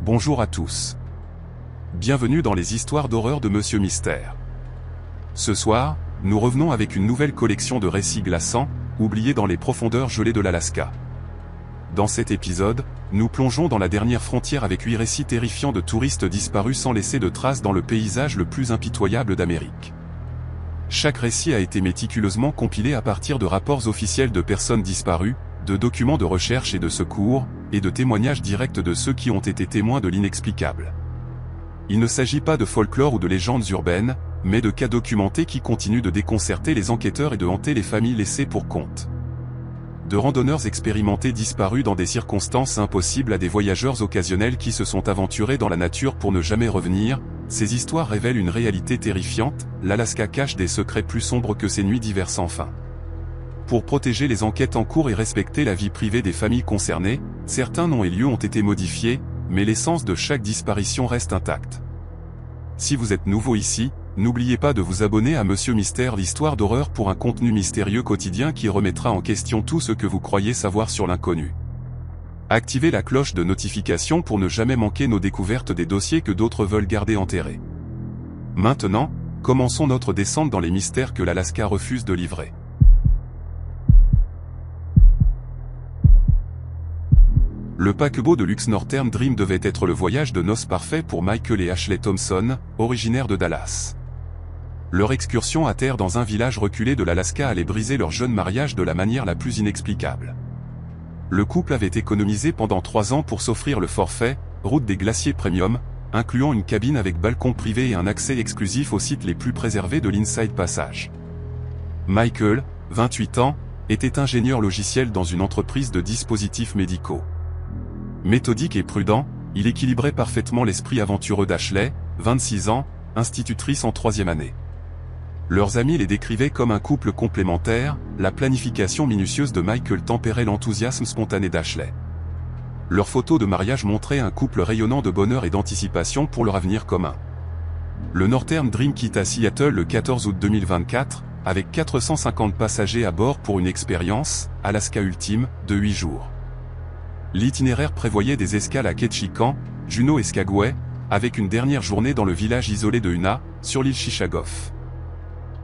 Bonjour à tous. Bienvenue dans les histoires d'horreur de Monsieur Mystère. Ce soir, nous revenons avec une nouvelle collection de récits glaçants, oubliés dans les profondeurs gelées de l'Alaska. Dans cet épisode, nous plongeons dans la dernière frontière avec 8 récits terrifiants de touristes disparus sans laisser de traces dans le paysage le plus impitoyable d'Amérique. Chaque récit a été méticuleusement compilé à partir de rapports officiels de personnes disparues, de documents de recherche et de secours, et de témoignages directs de ceux qui ont été témoins de l'inexplicable. Il ne s'agit pas de folklore ou de légendes urbaines, mais de cas documentés qui continuent de déconcerter les enquêteurs et de hanter les familles laissées pour compte. De randonneurs expérimentés disparus dans des circonstances impossibles à des voyageurs occasionnels qui se sont aventurés dans la nature pour ne jamais revenir, ces histoires révèlent une réalité terrifiante. L'Alaska cache des secrets plus sombres que ses nuits d'hiver sans fin. Pour protéger les enquêtes en cours et respecter la vie privée des familles concernées, certains noms et lieux ont été modifiés, mais l'essence de chaque disparition reste intacte. Si vous êtes nouveau ici, n'oubliez pas de vous abonner à Monsieur Mystère, l'histoire d'horreur, pour un contenu mystérieux quotidien qui remettra en question tout ce que vous croyez savoir sur l'inconnu. Activez la cloche de notification pour ne jamais manquer nos découvertes des dossiers que d'autres veulent garder enterrés. Maintenant, commençons notre descente dans les mystères que l'Alaska refuse de livrer. Le paquebot de luxe Northern Dream devait être le voyage de noces parfait pour Michael et Ashley Thompson, originaires de Dallas. Leur excursion à terre dans un village reculé de l'Alaska allait briser leur jeune mariage de la manière la plus inexplicable. Le couple avait économisé pendant 3 ans pour s'offrir le forfait « Route des glaciers Premium », incluant une cabine avec balcon privé et un accès exclusif aux sites les plus préservés de l'Inside Passage. Michael, 28 ans, était ingénieur logiciel dans une entreprise de dispositifs médicaux. Méthodique et prudent, il équilibrait parfaitement l'esprit aventureux d'Ashley, 26 ans, institutrice en 3e année. Leurs amis les décrivaient comme un couple complémentaire, la planification minutieuse de Michael tempérait l'enthousiasme spontané d'Ashley. Leurs photos de mariage montraient un couple rayonnant de bonheur et d'anticipation pour leur avenir commun. Le Northern Dream quitta Seattle le 14 août 2024, avec 450 passagers à bord pour une expérience, Alaska ultime, de 8 jours. L'itinéraire prévoyait des escales à Ketchikan, Juneau et Skagway, avec une dernière journée dans le village isolé de Una, sur l'île Chichagof.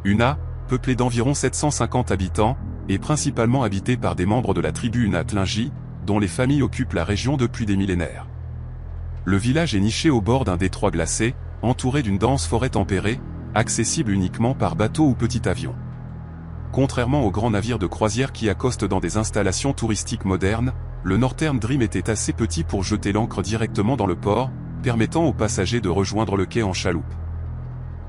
Una, peuplée d'environ 750 habitants, est principalement habitée par des membres de la tribu Una-Tlingit, dont les familles occupent la région depuis des millénaires. Le village est niché au bord d'un détroit glacé, entouré d'une dense forêt tempérée, accessible uniquement par bateau ou petit avion. Contrairement aux grands navires de croisière qui accostent dans des installations touristiques modernes, le Northern Dream était assez petit pour jeter l'ancre directement dans le port, permettant aux passagers de rejoindre le quai en chaloupe.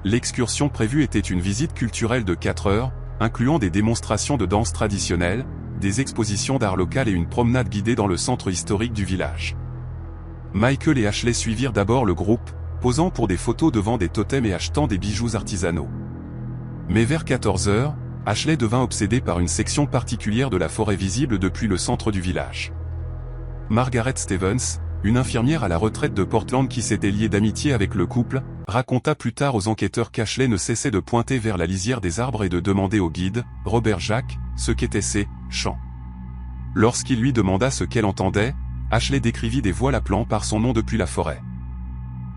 L'excursion prévue était une visite culturelle de 4 heures, incluant des démonstrations de danse traditionnelle, des expositions d'art local et une promenade guidée dans le centre historique du village. Michael et Ashley suivirent d'abord le groupe, posant pour des photos devant des totems et achetant des bijoux artisanaux. Mais vers 14 heures, Ashley devint obsédée par une section particulière de la forêt visible depuis le centre du village. Margaret Stevens, une infirmière à la retraite de Portland qui s'était liée d'amitié avec le couple, raconta plus tard aux enquêteurs qu'Ashley ne cessait de pointer vers la lisière des arbres et de demander au guide, Robert Jack, ce qu'étaient ces chants. Lorsqu'il lui demanda ce qu'elle entendait, Ashley décrivit des voix l'appelant par son nom depuis la forêt.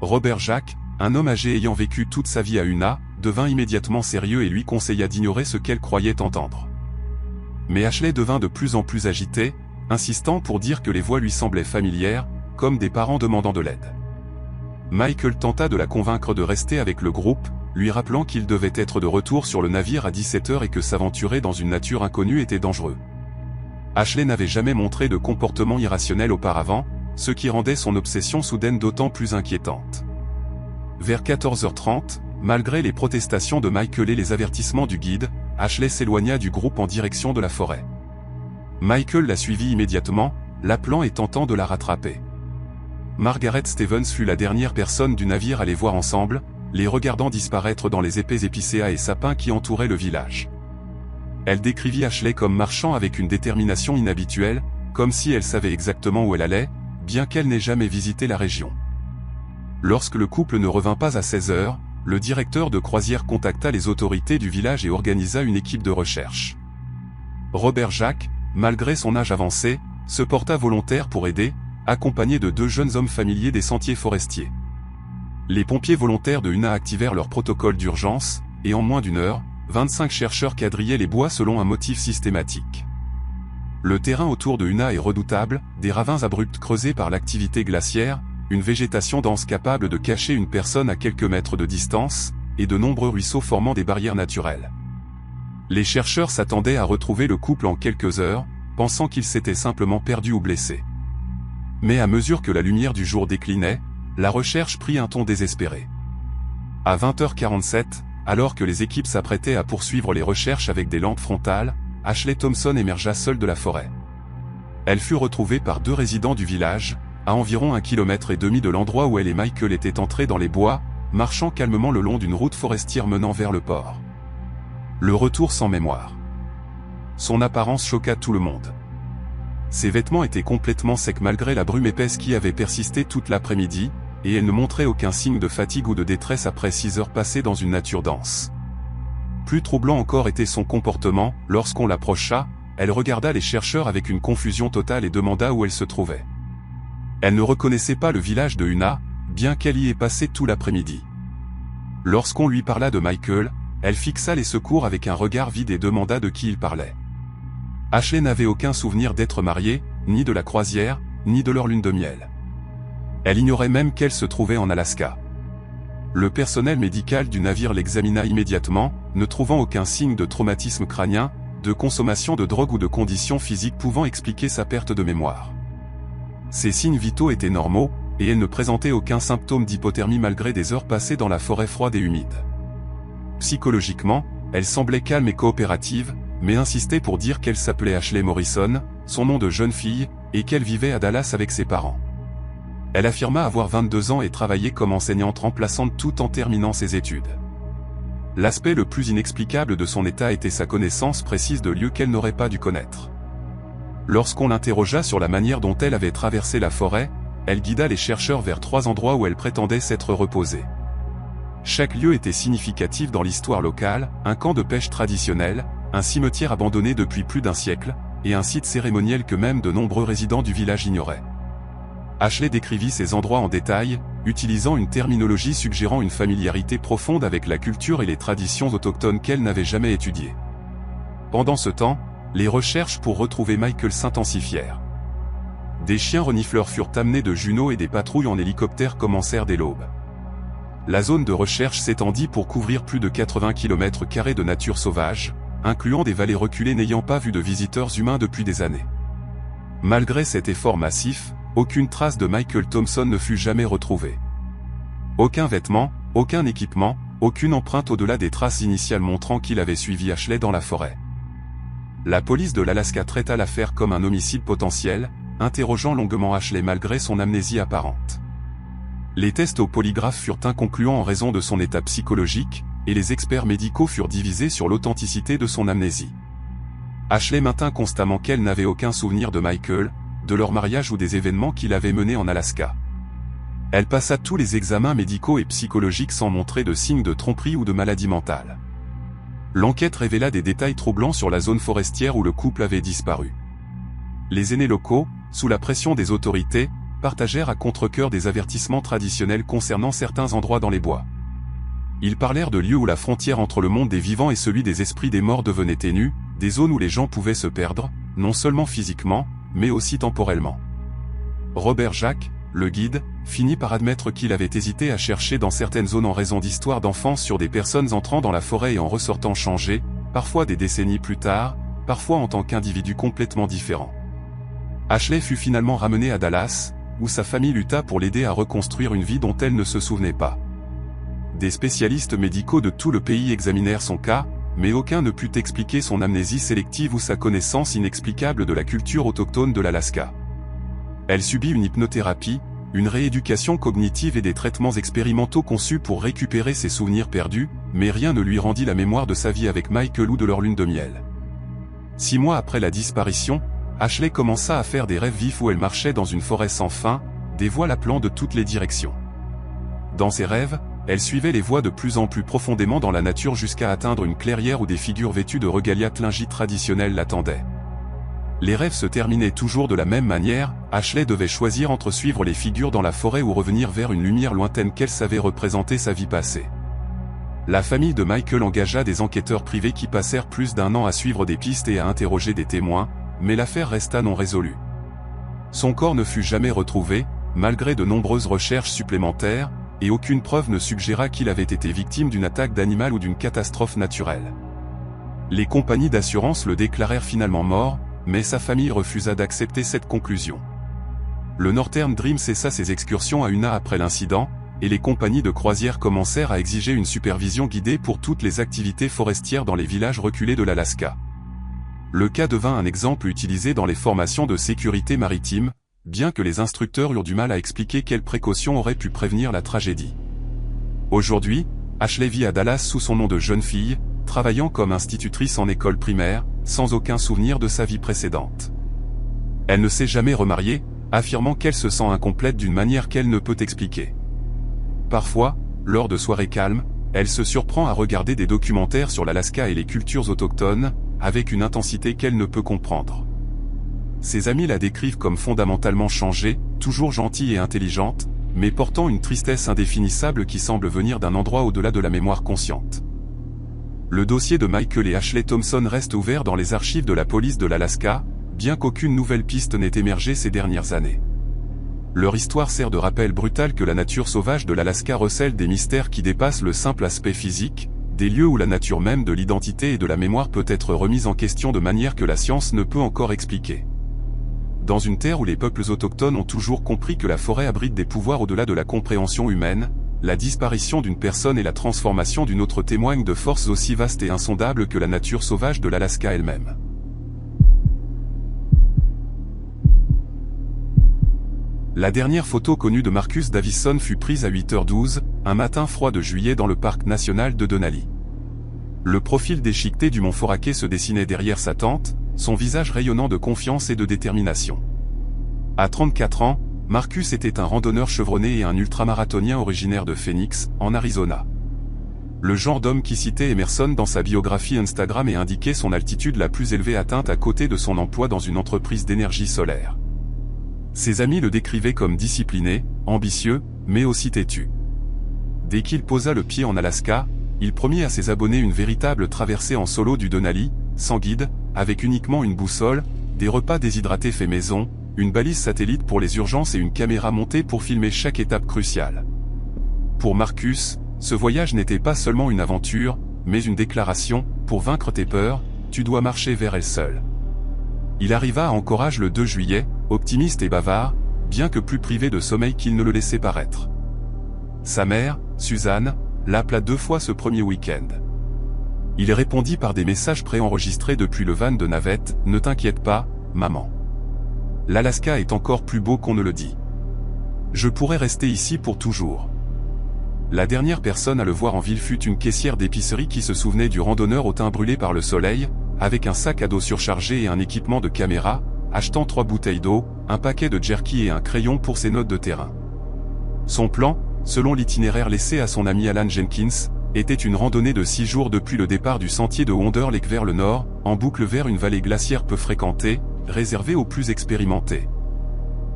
Robert Jack, un homme âgé ayant vécu toute sa vie à Una, devint immédiatement sérieux et lui conseilla d'ignorer ce qu'elle croyait entendre. Mais Ashley devint de plus en plus agitée, insistant pour dire que les voix lui semblaient familières, comme des parents demandant de l'aide. Michael tenta de la convaincre de rester avec le groupe, lui rappelant qu'il devait être de retour sur le navire à 17 heures et que s'aventurer dans une nature inconnue était dangereux. Ashley n'avait jamais montré de comportement irrationnel auparavant, ce qui rendait son obsession soudaine d'autant plus inquiétante. Vers 14h30, malgré les protestations de Michael et les avertissements du guide, Ashley s'éloigna du groupe en direction de la forêt. Michael la suivit immédiatement, l'appelant et tentant de la rattraper. Margaret Stevens fut la dernière personne du navire à les voir ensemble, les regardant disparaître dans les épais épicéas et sapins qui entouraient le village. Elle décrivit Ashley comme marchant avec une détermination inhabituelle, comme si elle savait exactement où elle allait, bien qu'elle n'ait jamais visité la région. Lorsque le couple ne revint pas à 16 heures, le directeur de croisière contacta les autorités du village et organisa une équipe de recherche. Robert Jack, malgré son âge avancé, se porta volontaire pour aider, accompagnés de 2 jeunes hommes familiers des sentiers forestiers. Les pompiers volontaires de Una activèrent leur protocole d'urgence, et en moins d'1 heure, 25 chercheurs quadrillaient les bois selon un motif systématique. Le terrain autour de Una est redoutable, des ravins abrupts creusés par l'activité glaciaire, une végétation dense capable de cacher une personne à quelques mètres de distance, et de nombreux ruisseaux formant des barrières naturelles. Les chercheurs s'attendaient à retrouver le couple en quelques heures, pensant qu'ils s'étaient simplement perdus ou blessés. Mais à mesure que la lumière du jour déclinait, la recherche prit un ton désespéré. À 20h47, alors que les équipes s'apprêtaient à poursuivre les recherches avec des lampes frontales, Ashley Thompson émergea seule de la forêt. Elle fut retrouvée par 2 résidents du village, à environ 1,5 km de l'endroit où elle et Michael étaient entrés dans les bois, marchant calmement le long d'une route forestière menant vers le port. Le retour sans mémoire. Son apparence choqua tout le monde. Ses vêtements étaient complètement secs malgré la brume épaisse qui avait persisté toute l'après-midi, et elle ne montrait aucun signe de fatigue ou de détresse après 6 heures passées dans une nature dense. Plus troublant encore était son comportement, lorsqu'on l'approcha, elle regarda les chercheurs avec une confusion totale et demanda où elle se trouvait. Elle ne reconnaissait pas le village de Una, bien qu'elle y ait passé tout l'après-midi. Lorsqu'on lui parla de Michael, elle fixa les secours avec un regard vide et demanda de qui il parlait. Ashley n'avait aucun souvenir d'être mariée, ni de la croisière, ni de leur lune de miel. Elle ignorait même qu'elle se trouvait en Alaska. Le personnel médical du navire l'examina immédiatement, ne trouvant aucun signe de traumatisme crânien, de consommation de drogue ou de conditions physiques pouvant expliquer sa perte de mémoire. Ses signes vitaux étaient normaux, et elle ne présentait aucun symptôme d'hypothermie malgré des heures passées dans la forêt froide et humide. Psychologiquement, elle semblait calme et coopérative, mais insistait pour dire qu'elle s'appelait Ashley Morrison, son nom de jeune fille, et qu'elle vivait à Dallas avec ses parents. Elle affirma avoir 22 ans et travaillait comme enseignante remplaçante tout en terminant ses études. L'aspect le plus inexplicable de son état était sa connaissance précise de lieux qu'elle n'aurait pas dû connaître. Lorsqu'on l'interrogea sur la manière dont elle avait traversé la forêt, elle guida les chercheurs vers 3 endroits où elle prétendait s'être reposée. Chaque lieu était significatif dans l'histoire locale, un camp de pêche traditionnel, un cimetière abandonné depuis plus d'1 siècle, et un site cérémoniel que même de nombreux résidents du village ignoraient. Ashley décrivit ces endroits en détail, utilisant une terminologie suggérant une familiarité profonde avec la culture et les traditions autochtones qu'elle n'avait jamais étudiées. Pendant ce temps, les recherches pour retrouver Michael s'intensifièrent. Des chiens renifleurs furent amenés de Juneau et des patrouilles en hélicoptère commencèrent dès l'aube. La zone de recherche s'étendit pour couvrir plus de 80 km² de nature sauvage, incluant des vallées reculées n'ayant pas vu de visiteurs humains depuis des années. Malgré cet effort massif, aucune trace de Michael Thompson ne fut jamais retrouvée. Aucun vêtement, aucun équipement, aucune empreinte au-delà des traces initiales montrant qu'il avait suivi Ashley dans la forêt. La police de l'Alaska traita l'affaire comme un homicide potentiel, interrogeant longuement Ashley malgré son amnésie apparente. Les tests au polygraphe furent inconcluants en raison de son état psychologique, et les experts médicaux furent divisés sur l'authenticité de son amnésie. Ashley maintint constamment qu'elle n'avait aucun souvenir de Michael, de leur mariage ou des événements qui l'avaient menée en Alaska. Elle passa tous les examens médicaux et psychologiques sans montrer de signes de tromperie ou de maladie mentale. L'enquête révéla des détails troublants sur la zone forestière où le couple avait disparu. Les aînés locaux, sous la pression des autorités, partagèrent à contre-cœur des avertissements traditionnels concernant certains endroits dans les bois. Ils parlèrent de lieux où la frontière entre le monde des vivants et celui des esprits des morts devenait ténue, des zones où les gens pouvaient se perdre, non seulement physiquement, mais aussi temporellement. Robert Jacques, le guide, finit par admettre qu'il avait hésité à chercher dans certaines zones en raison d'histoires d'enfance sur des personnes entrant dans la forêt et en ressortant changées, parfois des décennies plus tard, parfois en tant qu'individus complètement différents. Ashley fut finalement ramenée à Dallas, où sa famille lutta pour l'aider à reconstruire une vie dont elle ne se souvenait pas. Des spécialistes médicaux de tout le pays examinèrent son cas, mais aucun ne put expliquer son amnésie sélective ou sa connaissance inexplicable de la culture autochtone de l'Alaska. Elle subit une hypnothérapie, une rééducation cognitive et des traitements expérimentaux conçus pour récupérer ses souvenirs perdus, mais rien ne lui rendit la mémoire de sa vie avec Michael ou de leur lune de miel. 6 mois après la disparition, Ashley commença à faire des rêves vifs où elle marchait dans une forêt sans fin, des voix l'appelant de toutes les directions. Dans ses rêves, elle suivait les voix de plus en plus profondément dans la nature jusqu'à atteindre une clairière où des figures vêtues de regalia tlingit traditionnels l'attendaient. Les rêves se terminaient toujours de la même manière, Ashley devait choisir entre suivre les figures dans la forêt ou revenir vers une lumière lointaine qu'elle savait représenter sa vie passée. La famille de Michael engagea des enquêteurs privés qui passèrent plus d'1 an à suivre des pistes et à interroger des témoins, mais l'affaire resta non résolue. Son corps ne fut jamais retrouvé, malgré de nombreuses recherches supplémentaires, et aucune preuve ne suggéra qu'il avait été victime d'une attaque d'animal ou d'une catastrophe naturelle. Les compagnies d'assurance le déclarèrent finalement mort, mais sa famille refusa d'accepter cette conclusion. Le Northern Dream cessa ses excursions à 1 an après l'incident, et les compagnies de croisière commencèrent à exiger une supervision guidée pour toutes les activités forestières dans les villages reculés de l'Alaska. Le cas devint un exemple utilisé dans les formations de sécurité maritime, bien que les instructeurs eurent du mal à expliquer quelles précautions auraient pu prévenir la tragédie. Aujourd'hui, Ashley vit à Dallas sous son nom de jeune fille, travaillant comme institutrice en école primaire, sans aucun souvenir de sa vie précédente. Elle ne s'est jamais remariée, affirmant qu'elle se sent incomplète d'une manière qu'elle ne peut expliquer. Parfois, lors de soirées calmes, elle se surprend à regarder des documentaires sur l'Alaska et les cultures autochtones, avec une intensité qu'elle ne peut comprendre. Ses amis la décrivent comme fondamentalement changée, toujours gentille et intelligente, mais portant une tristesse indéfinissable qui semble venir d'un endroit au-delà de la mémoire consciente. Le dossier de Michael et Ashley Thompson reste ouvert dans les archives de la police de l'Alaska, bien qu'aucune nouvelle piste n'ait émergé ces dernières années. Leur histoire sert de rappel brutal que la nature sauvage de l'Alaska recèle des mystères qui dépassent le simple aspect physique, des lieux où la nature même de l'identité et de la mémoire peut être remise en question de manière que la science ne peut encore expliquer. Dans une terre où les peuples autochtones ont toujours compris que la forêt abrite des pouvoirs au-delà de la compréhension humaine, la disparition d'une personne et la transformation d'une autre témoignent de forces aussi vastes et insondables que la nature sauvage de l'Alaska elle-même. La dernière photo connue de Marcus Davison fut prise à 8h12, un matin froid de juillet dans le parc national de Denali. Le profil déchiqueté du mont Foraké se dessinait derrière sa tente, son visage rayonnant de confiance et de détermination. À 34 ans, Marcus était un randonneur chevronné et un ultramarathonien originaire de Phoenix, en Arizona. Le genre d'homme qui citait Emerson dans sa biographie Instagram et indiquait son altitude la plus élevée atteinte à côté de son emploi dans une entreprise d'énergie solaire. Ses amis le décrivaient comme discipliné, ambitieux, mais aussi têtu. Dès qu'il posa le pied en Alaska, il promit à ses abonnés une véritable traversée en solo du Denali, sans guide, avec uniquement une boussole, des repas déshydratés faits maison, une balise satellite pour les urgences et une caméra montée pour filmer chaque étape cruciale. Pour Marcus, ce voyage n'était pas seulement une aventure, mais une déclaration: pour vaincre tes peurs, tu dois marcher vers elles seul. Il arriva à Anchorage le 2 juillet, optimiste et bavard, bien que plus privé de sommeil qu'il ne le laissait paraître. Sa mère, Suzanne, l'appela 2 fois ce premier week-end. Il répondit par des messages préenregistrés depuis le van de navette: ne t'inquiète pas, maman. L'Alaska est encore plus beau qu'on ne le dit. Je pourrais rester ici pour toujours. La dernière personne à le voir en ville fut une caissière d'épicerie qui se souvenait du randonneur au teint brûlé par le soleil, avec un sac à dos surchargé et un équipement de caméra, achetant 3 bouteilles d'eau, un paquet de jerky et un crayon pour ses notes de terrain. Son plan, selon l'itinéraire laissé à son ami Alan Jenkins, était une randonnée de 6 jours depuis le départ du sentier de Wonder Lake vers le nord, en boucle vers une vallée glaciaire peu fréquentée, réservée aux plus expérimentés.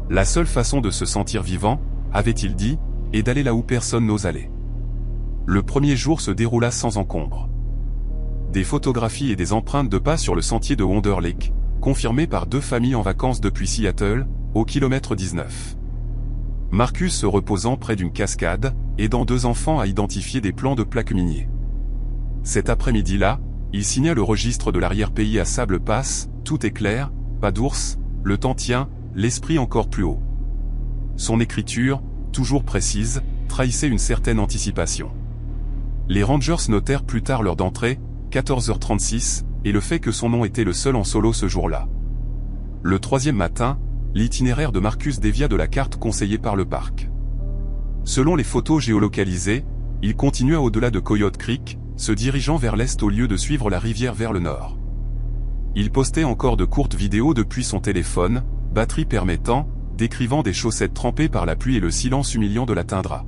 La seule façon de se sentir vivant, avait-il dit, est d'aller là où personne n'ose aller. Le premier jour se déroula sans encombre. Des photographies et des empreintes de pas sur le sentier de Wonder Lake, confirmées par 2 familles en vacances depuis Seattle, au kilomètre 19. Marcus se reposant près d'une cascade, aidant 2 enfants à identifier des plans de plaques miniers. Cet après-midi-là, il signa le registre de l'arrière-pays à Sable Pass: tout est clair, pas d'ours, le temps tient, l'esprit encore plus haut. Son écriture, toujours précise, trahissait une certaine anticipation. Les Rangers notèrent plus tard l'heure d'entrée, 14h36, et le fait que son nom était le seul en solo ce jour-là. Le 3e matin, l'itinéraire de Marcus dévia de la carte conseillée par le parc. Selon les photos géolocalisées, il continua au-delà de Coyote Creek, se dirigeant vers l'est au lieu de suivre la rivière vers le nord. Il postait encore de courtes vidéos depuis son téléphone, batterie permettant, décrivant des chaussettes trempées par la pluie et le silence humiliant de la toundra.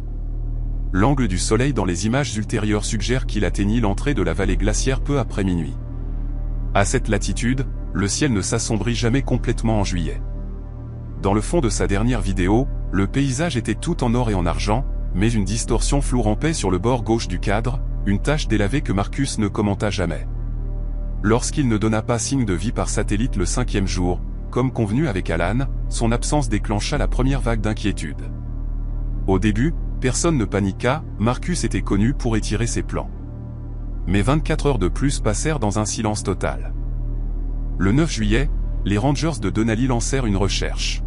L'angle du soleil dans les images ultérieures suggère qu'il atteignit l'entrée de la vallée glaciaire peu après minuit. À cette latitude, le ciel ne s'assombrit jamais complètement en juillet. Dans le fond de sa dernière vidéo, le paysage était tout en or et en argent, mais une distorsion floue rampait sur le bord gauche du cadre, une tache délavée que Marcus ne commenta jamais. Lorsqu'il ne donna pas signe de vie par satellite le 5e jour, comme convenu avec Alan, son absence déclencha la première vague d'inquiétude. Au début, personne ne paniqua, Marcus était connu pour étirer ses plans. Mais 24 heures de plus passèrent dans un silence total. Le 9 juillet, les Rangers de Denali lancèrent une recherche.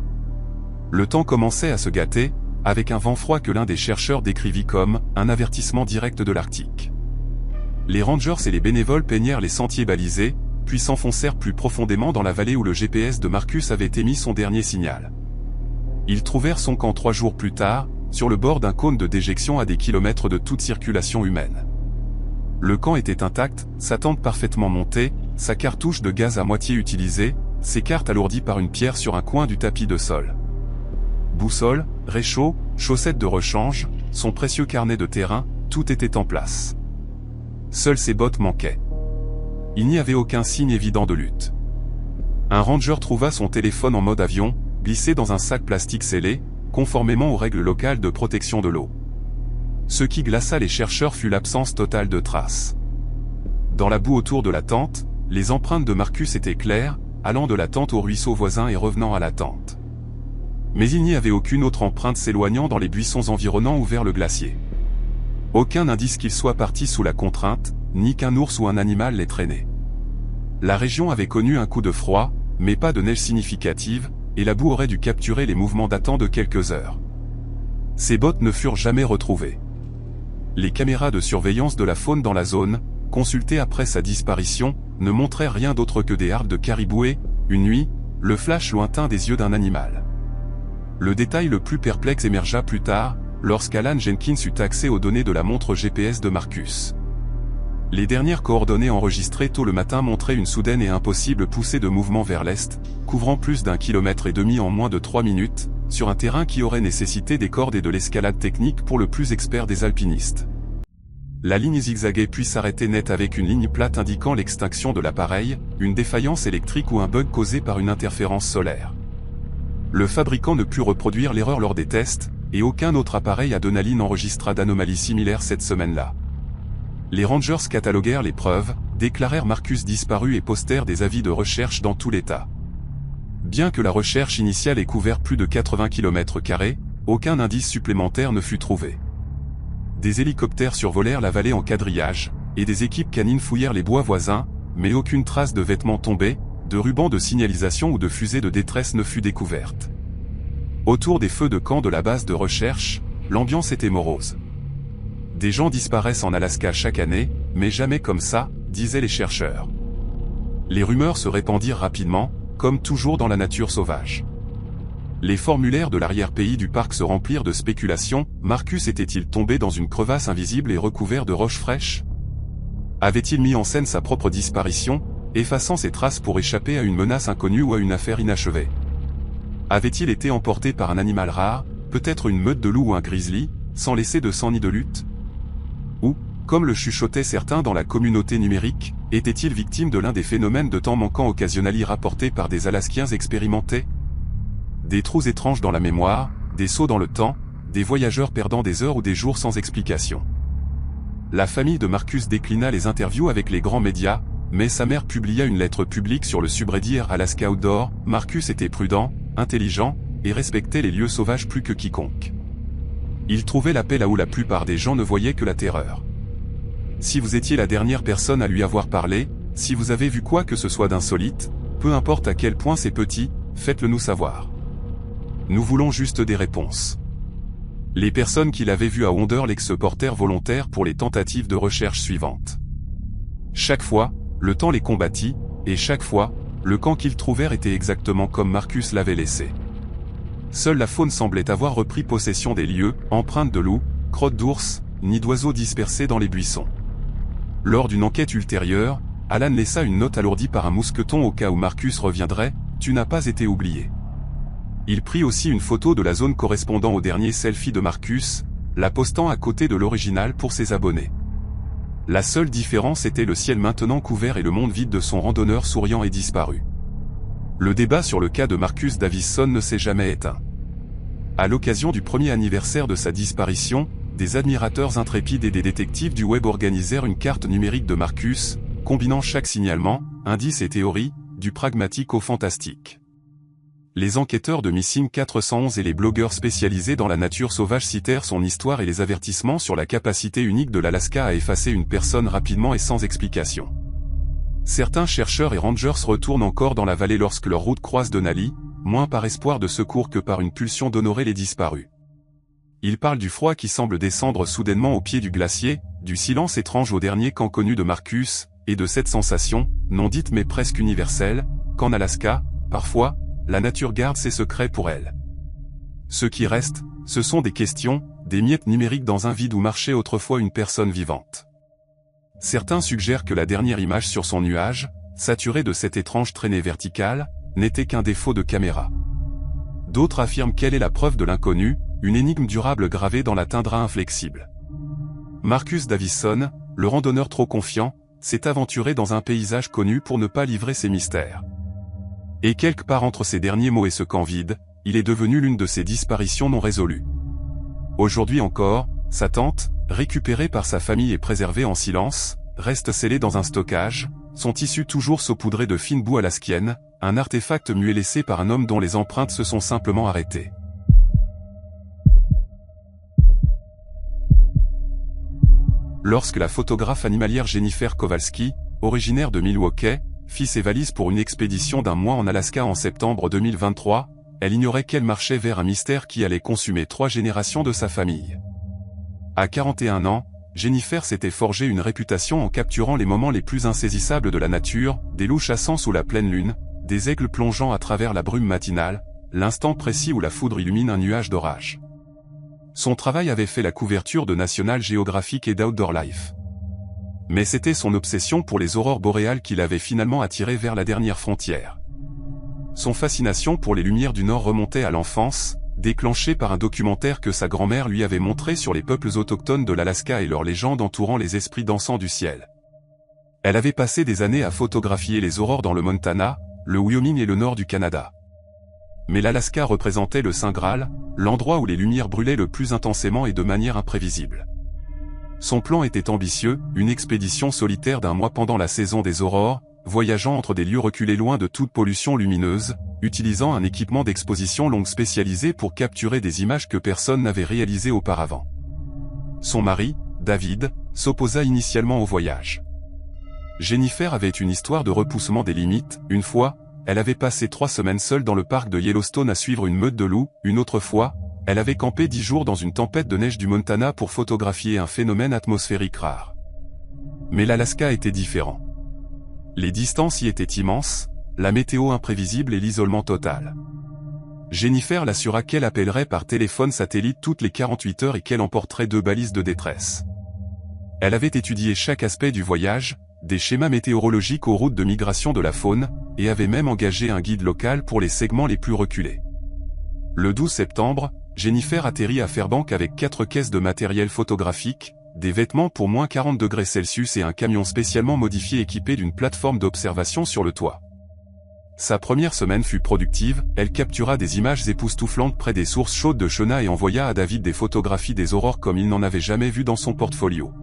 Le temps commençait à se gâter, avec un vent froid que l'un des chercheurs décrivit comme « un avertissement direct de l'Arctique ». Les Rangers et les bénévoles peignèrent les sentiers balisés, puis s'enfoncèrent plus profondément dans la vallée où le GPS de Marcus avait émis son dernier signal. Ils trouvèrent son camp 3 jours plus tard, sur le bord d'un cône de déjection à des kilomètres de toute circulation humaine. Le camp était intact, sa tente parfaitement montée, sa cartouche de gaz à moitié utilisée, ses cartes alourdies par une pierre sur un coin du tapis de sol. Boussole, réchaud, chaussettes de rechange, son précieux carnet de terrain, tout était en place. Seules ses bottes manquaient. Il n'y avait aucun signe évident de lutte. Un ranger trouva son téléphone en mode avion, glissé dans un sac plastique scellé, conformément aux règles locales de protection de l'eau. Ce qui glaça les chercheurs fut l'absence totale de traces. Dans la boue autour de la tente, les empreintes de Marcus étaient claires, allant de la tente au ruisseau voisin et revenant à la tente. Mais il n'y avait aucune autre empreinte s'éloignant dans les buissons environnants ou vers le glacier. Aucun indice qu'il soit parti sous la contrainte, ni qu'un ours ou un animal l'ait traîné. La région avait connu un coup de froid, mais pas de neige significative, et la boue aurait dû capturer les mouvements datant de quelques heures. Ces bottes ne furent jamais retrouvées. Les caméras de surveillance de la faune dans la zone, consultées après sa disparition, ne montraient rien d'autre que des hardes de caribou et, une nuit, le flash lointain des yeux d'un animal. Le détail le plus perplexe émergea plus tard, lorsqu'Alan Jenkins eut accès aux données de la montre GPS de Marcus. Les dernières coordonnées enregistrées tôt le matin montraient une soudaine et impossible poussée de mouvement vers l'est, couvrant plus d'1,5 km en moins de 3 minutes, sur un terrain qui aurait nécessité des cordes et de l'escalade technique pour le plus expert des alpinistes. La ligne zigzaguait puis s'arrêtait net avec une ligne plate indiquant l'extinction de l'appareil, une défaillance électrique ou un bug causé par une interférence solaire. Le fabricant ne put reproduire l'erreur lors des tests, et aucun autre appareil à Denali n'enregistra d'anomalies similaires cette semaine-là. Les Rangers cataloguèrent les preuves, déclarèrent Marcus disparu et postèrent des avis de recherche dans tout l'État. Bien que la recherche initiale ait couvert plus de 80 km², aucun indice supplémentaire ne fut trouvé. Des hélicoptères survolèrent la vallée en quadrillage, et des équipes canines fouillèrent les bois voisins, mais aucune trace de vêtements tombés, de rubans de signalisation ou de fusées de détresse ne fut découverte. Autour des feux de camp de la base de recherche, l'ambiance était morose. Des gens disparaissent en Alaska chaque année, mais jamais comme ça, disaient les chercheurs. Les rumeurs se répandirent rapidement, comme toujours dans la nature sauvage. Les formulaires de l'arrière-pays du parc se remplirent de spéculations. Marcus était-il tombé dans une crevasse invisible et recouvert de roches fraîches? Avait-il mis en scène sa propre disparition, effaçant ses traces pour échapper à une menace inconnue ou à une affaire inachevée? Avait-il été emporté par un animal rare, peut-être une meute de loups ou un grizzly, sans laisser de sang ni de lutte? Ou, comme le chuchotaient certains dans la communauté numérique, était-il victime de l'un des phénomènes de temps manquant occasionnels rapportés par des Alaskiens expérimentés? Des trous étranges dans la mémoire, des sauts dans le temps, des voyageurs perdant des heures ou des jours sans explication. La famille de Marcus déclina les interviews avec les grands médias, mais sa mère publia une lettre publique sur le subreddit Alaska Outdoor. Marcus était prudent, intelligent, et respectait les lieux sauvages plus que quiconque. Il trouvait la paix là où la plupart des gens ne voyaient que la terreur. Si vous étiez la dernière personne à lui avoir parlé, si vous avez vu quoi que ce soit d'insolite, peu importe à quel point c'est petit, faites-le nous savoir. Nous voulons juste des réponses. Les personnes qui l'avaient vu à Wonder Lake se portèrent volontaires pour les tentatives de recherche suivantes. Chaque fois, le temps les combattit, et chaque fois, le camp qu'ils trouvèrent était exactement comme Marcus l'avait laissé. Seule la faune semblait avoir repris possession des lieux, empreintes de loups, crottes d'ours, nids d'oiseaux dispersés dans les buissons. Lors d'une enquête ultérieure, Alan laissa une note alourdie par un mousqueton au cas où Marcus reviendrait. « Tu n'as pas été oublié ». Il prit aussi une photo de la zone correspondant au dernier selfie de Marcus, la postant à côté de l'original pour ses abonnés. La seule différence était le ciel maintenant couvert et le monde vide de son randonneur souriant et disparu. Le débat sur le cas de Marcus Davison ne s'est jamais éteint. À l'occasion du premier anniversaire de sa disparition, des admirateurs intrépides et des détectives du web organisèrent une carte numérique de Marcus, combinant chaque signalement, indice et théorie, du pragmatique au fantastique. Les enquêteurs de Missing 411 et les blogueurs spécialisés dans la nature sauvage citèrent son histoire et les avertissements sur la capacité unique de l'Alaska à effacer une personne rapidement et sans explication. Certains chercheurs et rangers retournent encore dans la vallée lorsque leur route croise Denali, moins par espoir de secours que par une pulsion d'honorer les disparus. Ils parlent du froid qui semble descendre soudainement au pied du glacier, du silence étrange au dernier camp connu de Marcus, et de cette sensation, non dite mais presque universelle, qu'en Alaska, parfois, la nature garde ses secrets pour elle. Ce qui reste, ce sont des questions, des miettes numériques dans un vide où marchait autrefois une personne vivante. Certains suggèrent que la dernière image sur son nuage, saturée de cette étrange traînée verticale, n'était qu'un défaut de caméra. D'autres affirment qu'elle est la preuve de l'inconnu, une énigme durable gravée dans la toundra inflexible. Marcus Davison, le randonneur trop confiant, s'est aventuré dans un paysage connu pour ne pas livrer ses mystères. Et quelque part entre ces derniers mots et ce camp vide, il est devenu l'une de ces disparitions non résolues. Aujourd'hui encore, sa tente, récupérée par sa famille et préservée en silence, reste scellée dans un stockage, son tissu toujours saupoudré de fines boues alaskiennes, un artefact muet laissé par un homme dont les empreintes se sont simplement arrêtées. Lorsque la photographe animalière Jennifer Kowalski, originaire de Milwaukee, fit ses valises pour une expédition d'un mois en Alaska en septembre 2023, elle ignorait qu'elle marchait vers un mystère qui allait consumer 3 générations de sa famille. À 41 ans, Jennifer s'était forgé une réputation en capturant les moments les plus insaisissables de la nature, des loups chassant sous la pleine lune, des aigles plongeant à travers la brume matinale, l'instant précis où la foudre illumine un nuage d'orage. Son travail avait fait la couverture de National Geographic et d'Outdoor Life. Mais c'était son obsession pour les aurores boréales qui l'avait finalement attiré vers la dernière frontière. Son fascination pour les lumières du Nord remontait à l'enfance, déclenchée par un documentaire que sa grand-mère lui avait montré sur les peuples autochtones de l'Alaska et leurs légendes entourant les esprits dansants du ciel. Elle avait passé des années à photographier les aurores dans le Montana, le Wyoming et le nord du Canada. Mais l'Alaska représentait le Saint Graal, l'endroit où les lumières brûlaient le plus intensément et de manière imprévisible. Son plan était ambitieux, une expédition solitaire d'un mois pendant la saison des aurores, voyageant entre des lieux reculés loin de toute pollution lumineuse, utilisant un équipement d'exposition longue spécialisé pour capturer des images que personne n'avait réalisées auparavant. Son mari, David, s'opposa initialement au voyage. Jennifer avait une histoire de repoussement des limites. Une fois, elle avait passé 3 semaines seule dans le parc de Yellowstone à suivre une meute de loups. Une autre fois, elle avait campé 10 jours dans une tempête de neige du Montana pour photographier un phénomène atmosphérique rare. Mais l'Alaska était différent. Les distances y étaient immenses, la météo imprévisible et l'isolement total. Jennifer l'assura qu'elle appellerait par téléphone satellite toutes les 48 heures et qu'elle emporterait 2 balises de détresse. Elle avait étudié chaque aspect du voyage, des schémas météorologiques aux routes de migration de la faune, et avait même engagé un guide local pour les segments les plus reculés. Le 12 septembre, Jennifer atterrit à Fairbanks avec 4 caisses de matériel photographique, des vêtements pour moins 40 degrés Celsius et un camion spécialement modifié équipé d'une plateforme d'observation sur le toit. Sa première semaine fut productive, elle captura des images époustouflantes près des sources chaudes de Shona et envoya à David des photographies des aurores comme il n'en avait jamais vu dans son portfolio.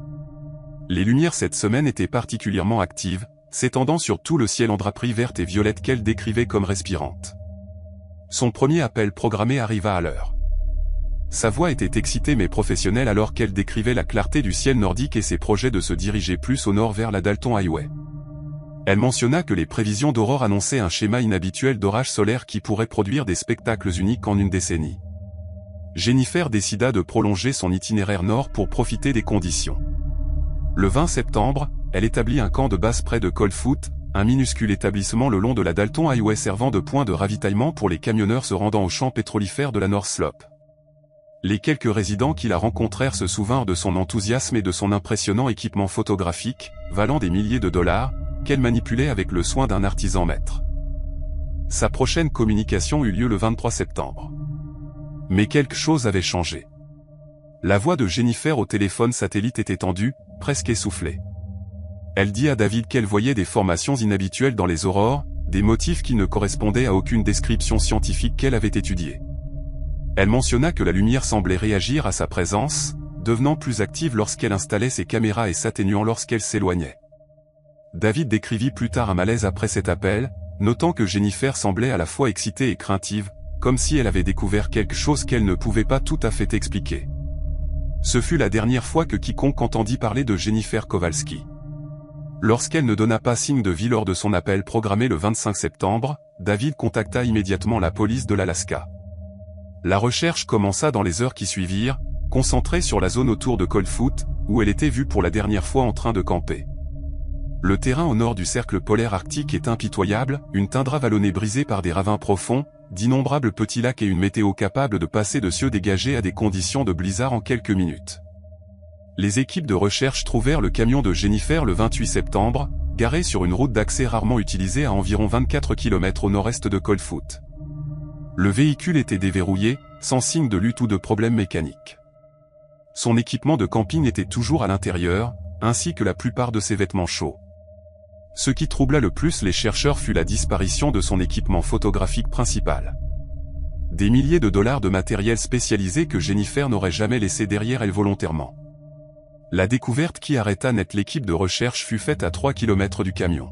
Les lumières cette semaine étaient particulièrement actives, s'étendant sur tout le ciel en draperie verte et violette qu'elle décrivait comme respirante. Son premier appel programmé arriva à l'heure. Sa voix était excitée mais professionnelle alors qu'elle décrivait la clarté du ciel nordique et ses projets de se diriger plus au nord vers la Dalton Highway. Elle mentionna que les prévisions d'aurore annonçaient un schéma inhabituel d'orage solaire qui pourrait produire des spectacles uniques en une décennie. Jennifer décida de prolonger son itinéraire nord pour profiter des conditions. Le 20 septembre, elle établit un camp de base près de Coldfoot, un minuscule établissement le long de la Dalton Highway servant de point de ravitaillement pour les camionneurs se rendant aux champs pétrolifères de la North Slope. Les quelques résidents qui la rencontrèrent se souvinrent de son enthousiasme et de son impressionnant équipement photographique, valant des milliers de dollars, qu'elle manipulait avec le soin d'un artisan maître. Sa prochaine communication eut lieu le 23 septembre. Mais quelque chose avait changé. La voix de Jennifer au téléphone satellite était tendue, presque essoufflée. Elle dit à David qu'elle voyait des formations inhabituelles dans les aurores, des motifs qui ne correspondaient à aucune description scientifique qu'elle avait étudiée. Elle mentionna que la lumière semblait réagir à sa présence, devenant plus active lorsqu'elle installait ses caméras et s'atténuant lorsqu'elle s'éloignait. David décrivit plus tard un malaise après cet appel, notant que Jennifer semblait à la fois excitée et craintive, comme si elle avait découvert quelque chose qu'elle ne pouvait pas tout à fait expliquer. Ce fut la dernière fois que quiconque entendit parler de Jennifer Kowalski. Lorsqu'elle ne donna pas signe de vie lors de son appel programmé le 25 septembre, David contacta immédiatement la police de l'Alaska. La recherche commença dans les heures qui suivirent, concentrée sur la zone autour de Cold Foot, où elle était vue pour la dernière fois en train de camper. Le terrain au nord du cercle polaire arctique est impitoyable, une toundra vallonnée brisée par des ravins profonds, d'innombrables petits lacs et une météo capable de passer de cieux dégagés à des conditions de blizzard en quelques minutes. Les équipes de recherche trouvèrent le camion de Jennifer le 28 septembre, garé sur une route d'accès rarement utilisée à environ 24 km au nord-est de Cold Foot. Le véhicule était déverrouillé, sans signe de lutte ou de problème mécanique. Son équipement de camping était toujours à l'intérieur, ainsi que la plupart de ses vêtements chauds. Ce qui troubla le plus les chercheurs fut la disparition de son équipement photographique principal. Des milliers de dollars de matériel spécialisé que Jennifer n'aurait jamais laissé derrière elle volontairement. La découverte qui arrêta net l'équipe de recherche fut faite à 3 km du camion.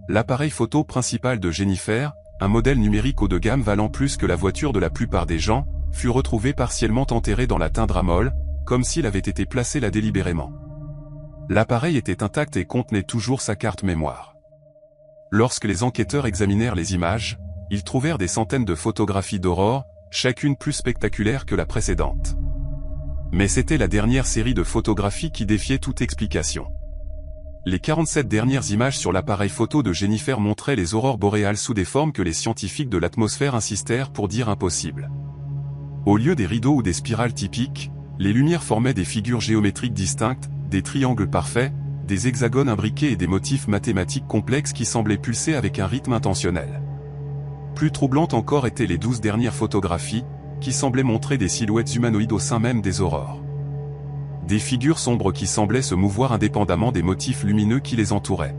L'appareil photo principal de Jennifer, un modèle numérique haut de gamme valant plus que la voiture de la plupart des gens, fut retrouvé partiellement enterré dans la toundra molle, comme s'il avait été placé là délibérément. L'appareil était intact et contenait toujours sa carte mémoire. Lorsque les enquêteurs examinèrent les images, ils trouvèrent des centaines de photographies d'aurore, chacune plus spectaculaire que la précédente. Mais c'était la dernière série de photographies qui défiait toute explication. Les 47 dernières images sur l'appareil photo de Jennifer montraient les aurores boréales sous des formes que les scientifiques de l'atmosphère insistèrent pour dire impossibles. Au lieu des rideaux ou des spirales typiques, les lumières formaient des figures géométriques distinctes, des triangles parfaits, des hexagones imbriqués et des motifs mathématiques complexes qui semblaient pulser avec un rythme intentionnel. Plus troublantes encore étaient les 12 dernières photographies, qui semblaient montrer des silhouettes humanoïdes au sein même des aurores. Des figures sombres qui semblaient se mouvoir indépendamment des motifs lumineux qui les entouraient.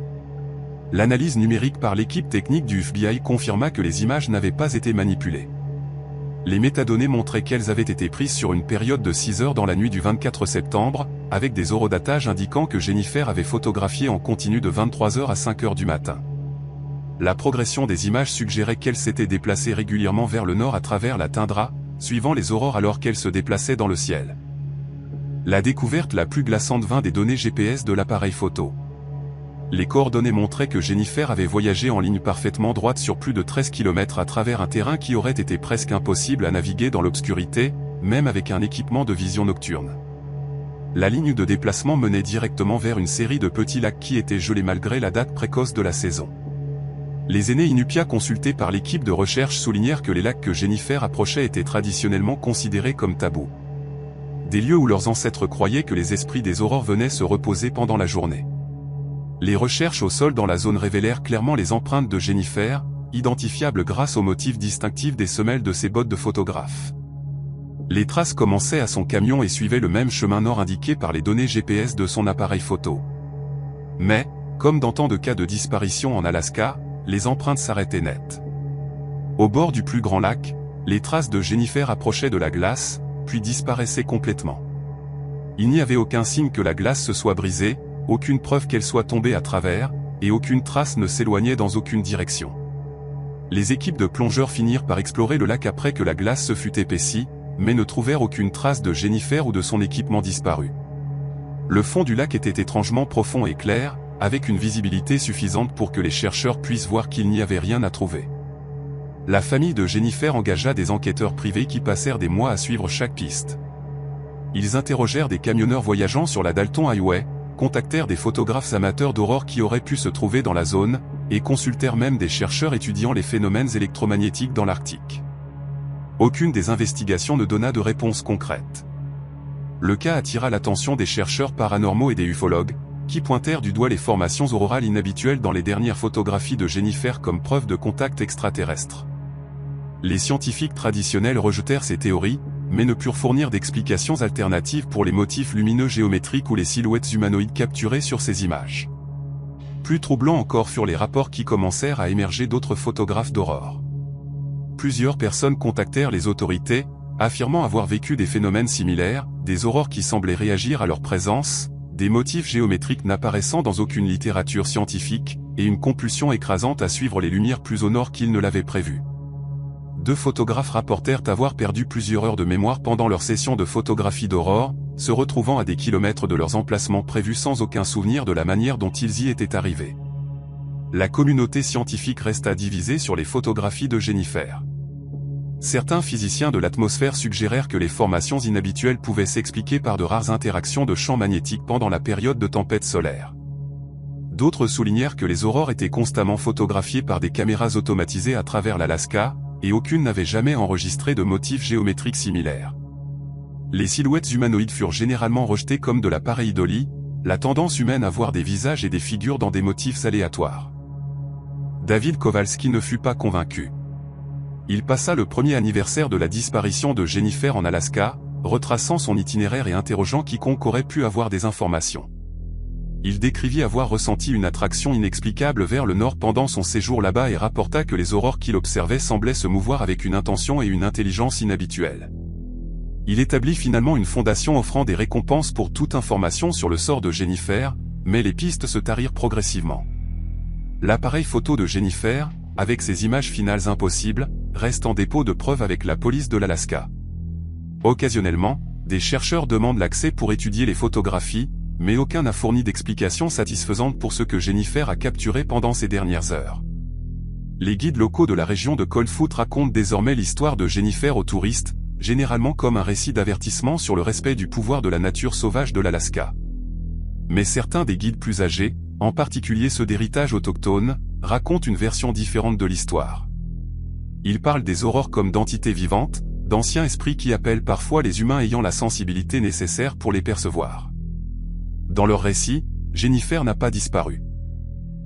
L'analyse numérique par l'équipe technique du FBI confirma que les images n'avaient pas été manipulées. Les métadonnées montraient qu'elles avaient été prises sur une période de 6 heures dans la nuit du 24 septembre, avec des horodatages indiquant que Jennifer avait photographié en continu de 23h à 5h du matin. La progression des images suggérait qu'elle s'était déplacée régulièrement vers le nord à travers la toundra, suivant les aurores alors qu'elle se déplaçait dans le ciel. La découverte la plus glaçante vint des données GPS de l'appareil photo. Les coordonnées montraient que Jennifer avait voyagé en ligne parfaitement droite sur plus de 13 km à travers un terrain qui aurait été presque impossible à naviguer dans l'obscurité, même avec un équipement de vision nocturne. La ligne de déplacement menait directement vers une série de petits lacs qui étaient gelés malgré la date précoce de la saison. Les aînés Inupiats consultés par l'équipe de recherche soulignèrent que les lacs que Jennifer approchait étaient traditionnellement considérés comme tabous. Des lieux où leurs ancêtres croyaient que les esprits des aurores venaient se reposer pendant la journée. Les recherches au sol dans la zone révélèrent clairement les empreintes de Jennifer, identifiables grâce aux motifs distinctifs des semelles de ses bottes de photographe. Les traces commençaient à son camion et suivaient le même chemin nord indiqué par les données GPS de son appareil photo. Mais, comme dans tant de cas de disparition en Alaska, les empreintes s'arrêtaient net. Au bord du plus grand lac, les traces de Jennifer approchaient de la glace, puis disparaissaient complètement. Il n'y avait aucun signe que la glace se soit brisée, aucune preuve qu'elle soit tombée à travers, et aucune trace ne s'éloignait dans aucune direction. Les équipes de plongeurs finirent par explorer le lac après que la glace se fût épaissie, mais ne trouvèrent aucune trace de Jennifer ou de son équipement disparu. Le fond du lac était étrangement profond et clair, avec une visibilité suffisante pour que les chercheurs puissent voir qu'il n'y avait rien à trouver. La famille de Jennifer engagea des enquêteurs privés qui passèrent des mois à suivre chaque piste. Ils interrogèrent des camionneurs voyageant sur la Dalton Highway, contactèrent des photographes amateurs d'aurore qui auraient pu se trouver dans la zone, et consultèrent même des chercheurs étudiant les phénomènes électromagnétiques dans l'Arctique. Aucune des investigations ne donna de réponse concrète. Le cas attira l'attention des chercheurs paranormaux et des ufologues, qui pointèrent du doigt les formations aurorales inhabituelles dans les dernières photographies de Jennifer comme preuve de contact extraterrestre. Les scientifiques traditionnels rejetèrent ces théories, mais ne purent fournir d'explications alternatives pour les motifs lumineux géométriques ou les silhouettes humanoïdes capturées sur ces images. Plus troublant encore furent les rapports qui commencèrent à émerger d'autres photographes d'aurores. Plusieurs personnes contactèrent les autorités, affirmant avoir vécu des phénomènes similaires, des aurores qui semblaient réagir à leur présence, des motifs géométriques n'apparaissant dans aucune littérature scientifique, et une compulsion écrasante à suivre les lumières plus au nord qu'ils ne l'avaient prévu. 2 photographes rapportèrent avoir perdu plusieurs heures de mémoire pendant leur session de photographie d'aurore, se retrouvant à des kilomètres de leurs emplacements prévus sans aucun souvenir de la manière dont ils y étaient arrivés. La communauté scientifique resta divisée sur les photographies de Jennifer. Certains physiciens de l'atmosphère suggérèrent que les formations inhabituelles pouvaient s'expliquer par de rares interactions de champs magnétiques pendant la période de tempête solaire. D'autres soulignèrent que les aurores étaient constamment photographiées par des caméras automatisées à travers l'Alaska, et aucune n'avait jamais enregistré de motifs géométriques similaires. Les silhouettes humanoïdes furent généralement rejetées comme de la pareidolie, la tendance humaine à voir des visages et des figures dans des motifs aléatoires. David Kowalski ne fut pas convaincu. Il passa le premier anniversaire de la disparition de Jennifer en Alaska, retraçant son itinéraire et interrogeant quiconque aurait pu avoir des informations. Il décrivit avoir ressenti une attraction inexplicable vers le nord pendant son séjour là-bas et rapporta que les aurores qu'il observait semblaient se mouvoir avec une intention et une intelligence inhabituelles. Il établit finalement une fondation offrant des récompenses pour toute information sur le sort de Jennifer, mais les pistes se tarirent progressivement. L'appareil photo de Jennifer, avec ses images finales impossibles, reste en dépôt de preuves avec la police de l'Alaska. Occasionnellement, des chercheurs demandent l'accès pour étudier les photographies, mais aucun n'a fourni d'explications satisfaisantes pour ce que Jennifer a capturé pendant ces dernières heures. Les guides locaux de la région de Coldfoot racontent désormais l'histoire de Jennifer aux touristes, généralement comme un récit d'avertissement sur le respect du pouvoir de la nature sauvage de l'Alaska. Mais certains des guides plus âgés, en particulier ceux d'héritage autochtone, racontent une version différente de l'histoire. Ils parlent des aurores comme d'entités vivantes, d'anciens esprits qui appellent parfois les humains ayant la sensibilité nécessaire pour les percevoir. Dans leur récit, Jennifer n'a pas disparu.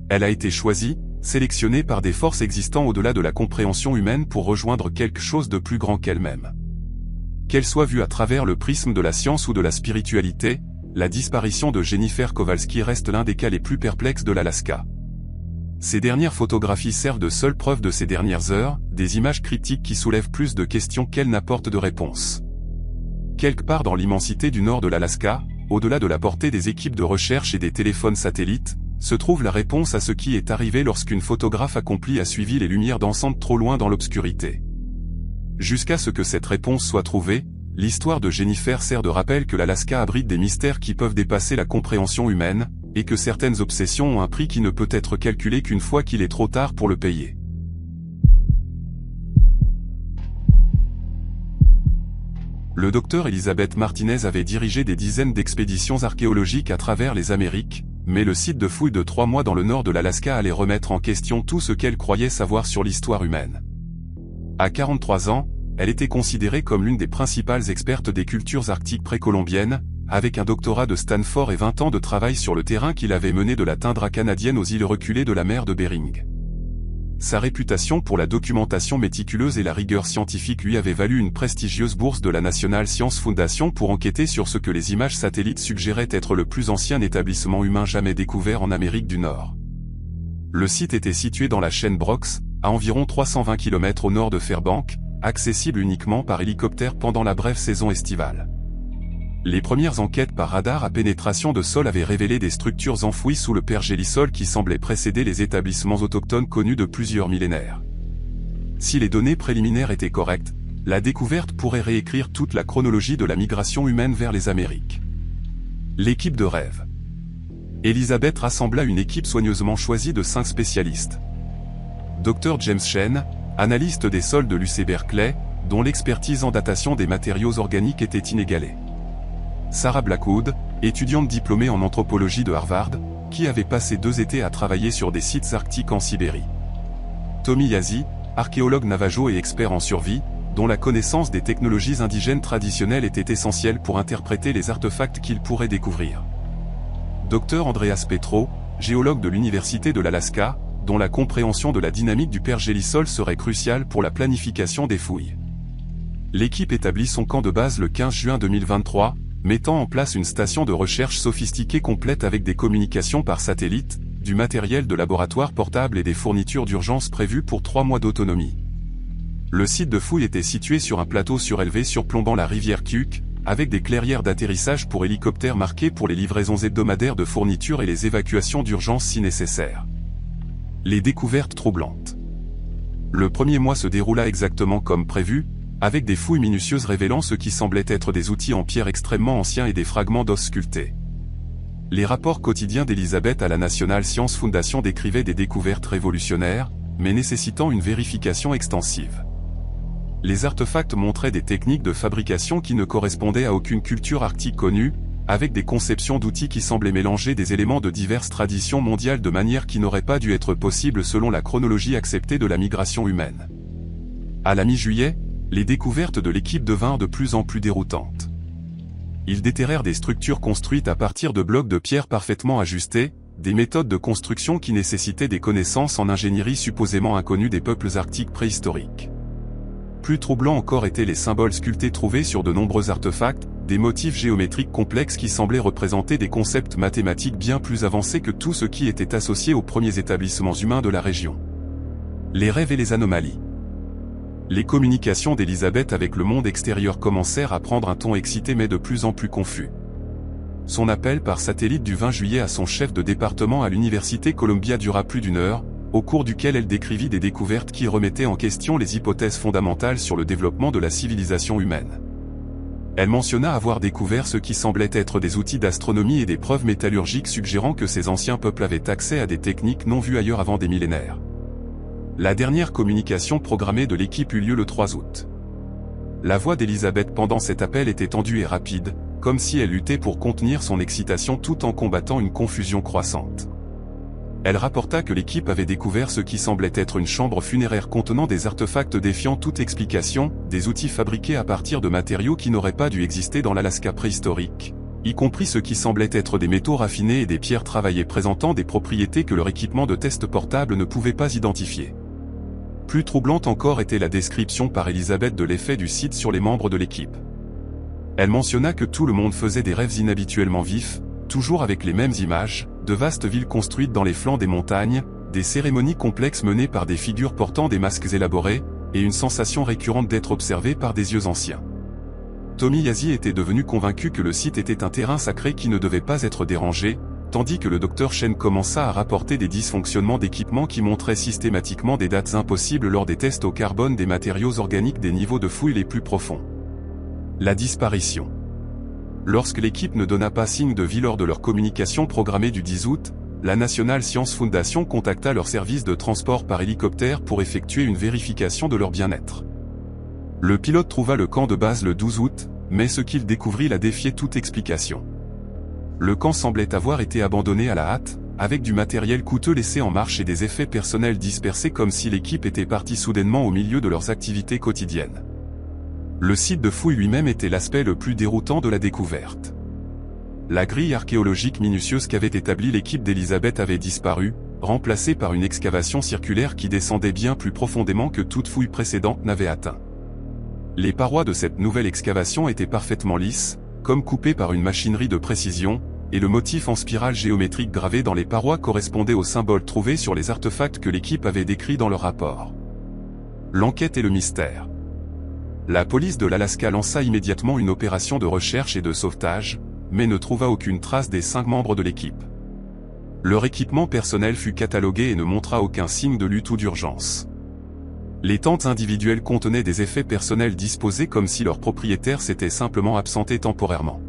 Elle a été choisie, sélectionnée par des forces existant au-delà de la compréhension humaine pour rejoindre quelque chose de plus grand qu'elle-même. Qu'elle soit vue à travers le prisme de la science ou de la spiritualité, la disparition de Jennifer Kowalski reste l'un des cas les plus perplexes de l'Alaska. Ces dernières photographies servent de seule preuve de ces dernières heures, des images cryptiques qui soulèvent plus de questions qu'elles n'apportent de réponses. Quelque part dans l'immensité du nord de l'Alaska, au-delà de la portée des équipes de recherche et des téléphones satellites, se trouve la réponse à ce qui est arrivé lorsqu'une photographe accomplie a suivi les lumières dansantes trop loin dans l'obscurité. Jusqu'à ce que cette réponse soit trouvée, l'histoire de Jennifer sert de rappel que l'Alaska abrite des mystères qui peuvent dépasser la compréhension humaine, et que certaines obsessions ont un prix qui ne peut être calculé qu'une fois qu'il est trop tard pour le payer. Le docteur Elizabeth Martinez avait dirigé des dizaines d'expéditions archéologiques à travers les Amériques, mais le site de fouilles de 3 mois dans le nord de l'Alaska allait remettre en question tout ce qu'elle croyait savoir sur l'histoire humaine. À 43 ans, elle était considérée comme l'une des principales expertes des cultures arctiques précolombiennes, avec un doctorat de Stanford et 20 ans de travail sur le terrain qu'il avait mené de la toundra canadienne aux îles reculées de la mer de Bering. Sa réputation pour la documentation méticuleuse et la rigueur scientifique lui avait valu une prestigieuse bourse de la National Science Foundation pour enquêter sur ce que les images satellites suggéraient être le plus ancien établissement humain jamais découvert en Amérique du Nord. Le site était situé dans la chaîne Brox, à environ 320 km au nord de Fairbanks, accessible uniquement par hélicoptère pendant la brève saison estivale. Les premières enquêtes par radar à pénétration de sol avaient révélé des structures enfouies sous le pergélisol qui semblaient précéder les établissements autochtones connus de plusieurs millénaires. Si les données préliminaires étaient correctes, la découverte pourrait réécrire toute la chronologie de la migration humaine vers les Amériques. L'équipe de rêve. Elizabeth rassembla une équipe soigneusement choisie de 5 spécialistes. Dr James Chen, analyste des sols de l'UC Berkeley, dont l'expertise en datation des matériaux organiques était inégalée. Sarah Blackwood, étudiante diplômée en anthropologie de Harvard, qui avait passé 2 étés à travailler sur des sites arctiques en Sibérie. Tommy Yazzie, archéologue navajo et expert en survie, dont la connaissance des technologies indigènes traditionnelles était essentielle pour interpréter les artefacts qu'il pourrait découvrir. Dr Andreas Petro, géologue de l'Université de l'Alaska, dont la compréhension de la dynamique du pergélisol serait cruciale pour la planification des fouilles. L'équipe établit son camp de base le 15 juin 2023, mettant en place une station de recherche sophistiquée complète avec des communications par satellite, du matériel de laboratoire portable et des fournitures d'urgence prévues pour 3 mois d'autonomie. Le site de fouille était situé sur un plateau surélevé surplombant la rivière Cuk, avec des clairières d'atterrissage pour hélicoptères marquées pour les livraisons hebdomadaires de fournitures et les évacuations d'urgence si nécessaire. Les découvertes troublantes. Le premier mois se déroula exactement comme prévu, avec des fouilles minutieuses révélant ce qui semblait être des outils en pierre extrêmement anciens et des fragments d'os sculptés. Les rapports quotidiens d'Elisabeth à la National Science Foundation décrivaient des découvertes révolutionnaires, mais nécessitant une vérification extensive. Les artefacts montraient des techniques de fabrication qui ne correspondaient à aucune culture arctique connue, avec des conceptions d'outils qui semblaient mélanger des éléments de diverses traditions mondiales de manière qui n'aurait pas dû être possible selon la chronologie acceptée de la migration humaine. À la mi-juillet, les découvertes de l'équipe devinrent de plus en plus déroutantes. Ils déterrèrent des structures construites à partir de blocs de pierre parfaitement ajustés, des méthodes de construction qui nécessitaient des connaissances en ingénierie supposément inconnues des peuples arctiques préhistoriques. Plus troublants encore étaient les symboles sculptés trouvés sur de nombreux artefacts, des motifs géométriques complexes qui semblaient représenter des concepts mathématiques bien plus avancés que tout ce qui était associé aux premiers établissements humains de la région. Les rêves et les anomalies. Les communications d'Elisabeth avec le monde extérieur commencèrent à prendre un ton excité mais de plus en plus confus. Son appel par satellite du 20 juillet à son chef de département à l'université Columbia dura plus d'1 heure, au cours duquel elle décrivit des découvertes qui remettaient en question les hypothèses fondamentales sur le développement de la civilisation humaine. Elle mentionna avoir découvert ce qui semblait être des outils d'astronomie et des preuves métallurgiques suggérant que ces anciens peuples avaient accès à des techniques non vues ailleurs avant des millénaires. La dernière communication programmée de l'équipe eut lieu le 3 août. La voix d'Elisabeth pendant cet appel était tendue et rapide, comme si elle luttait pour contenir son excitation tout en combattant une confusion croissante. Elle rapporta que l'équipe avait découvert ce qui semblait être une chambre funéraire contenant des artefacts défiant toute explication, des outils fabriqués à partir de matériaux qui n'auraient pas dû exister dans l'Alaska préhistorique, y compris ce qui semblait être des métaux raffinés et des pierres travaillées présentant des propriétés que leur équipement de test portable ne pouvait pas identifier. Plus troublante encore était la description par Elisabeth de l'effet du site sur les membres de l'équipe. Elle mentionna que tout le monde faisait des rêves inhabituellement vifs, toujours avec les mêmes images, de vastes villes construites dans les flancs des montagnes, des cérémonies complexes menées par des figures portant des masques élaborés, et une sensation récurrente d'être observé par des yeux anciens. Tommy Yazzie était devenu convaincu que le site était un terrain sacré qui ne devait pas être dérangé, tandis que le Dr Chen commença à rapporter des dysfonctionnements d'équipements qui montraient systématiquement des dates impossibles lors des tests au carbone des matériaux organiques des niveaux de fouille les plus profonds. La disparition. Lorsque l'équipe ne donna pas signe de vie lors de leur communication programmée du 10 août, la National Science Foundation contacta leur service de transport par hélicoptère pour effectuer une vérification de leur bien-être. Le pilote trouva le camp de base le 12 août, mais ce qu'il découvrit la défiait toute explication. Le camp semblait avoir été abandonné à la hâte, avec du matériel coûteux laissé en marche et des effets personnels dispersés comme si l'équipe était partie soudainement au milieu de leurs activités quotidiennes. Le site de fouille lui-même était l'aspect le plus déroutant de la découverte. La grille archéologique minutieuse qu'avait établie l'équipe d'Elisabeth avait disparu, remplacée par une excavation circulaire qui descendait bien plus profondément que toute fouille précédente n'avait atteint. Les parois de cette nouvelle excavation étaient parfaitement lisses, comme coupées par une machinerie de précision, et le motif en spirale géométrique gravé dans les parois correspondait aux symboles trouvés sur les artefacts que l'équipe avait décrits dans leur rapport. L'enquête et le mystère. La police de l'Alaska lança immédiatement une opération de recherche et de sauvetage, mais ne trouva aucune trace des 5 membres de l'équipe. Leur équipement personnel fut catalogué et ne montra aucun signe de lutte ou d'urgence. Les tentes individuelles contenaient des effets personnels disposés comme si leur propriétaire s'était simplement absenté temporairement.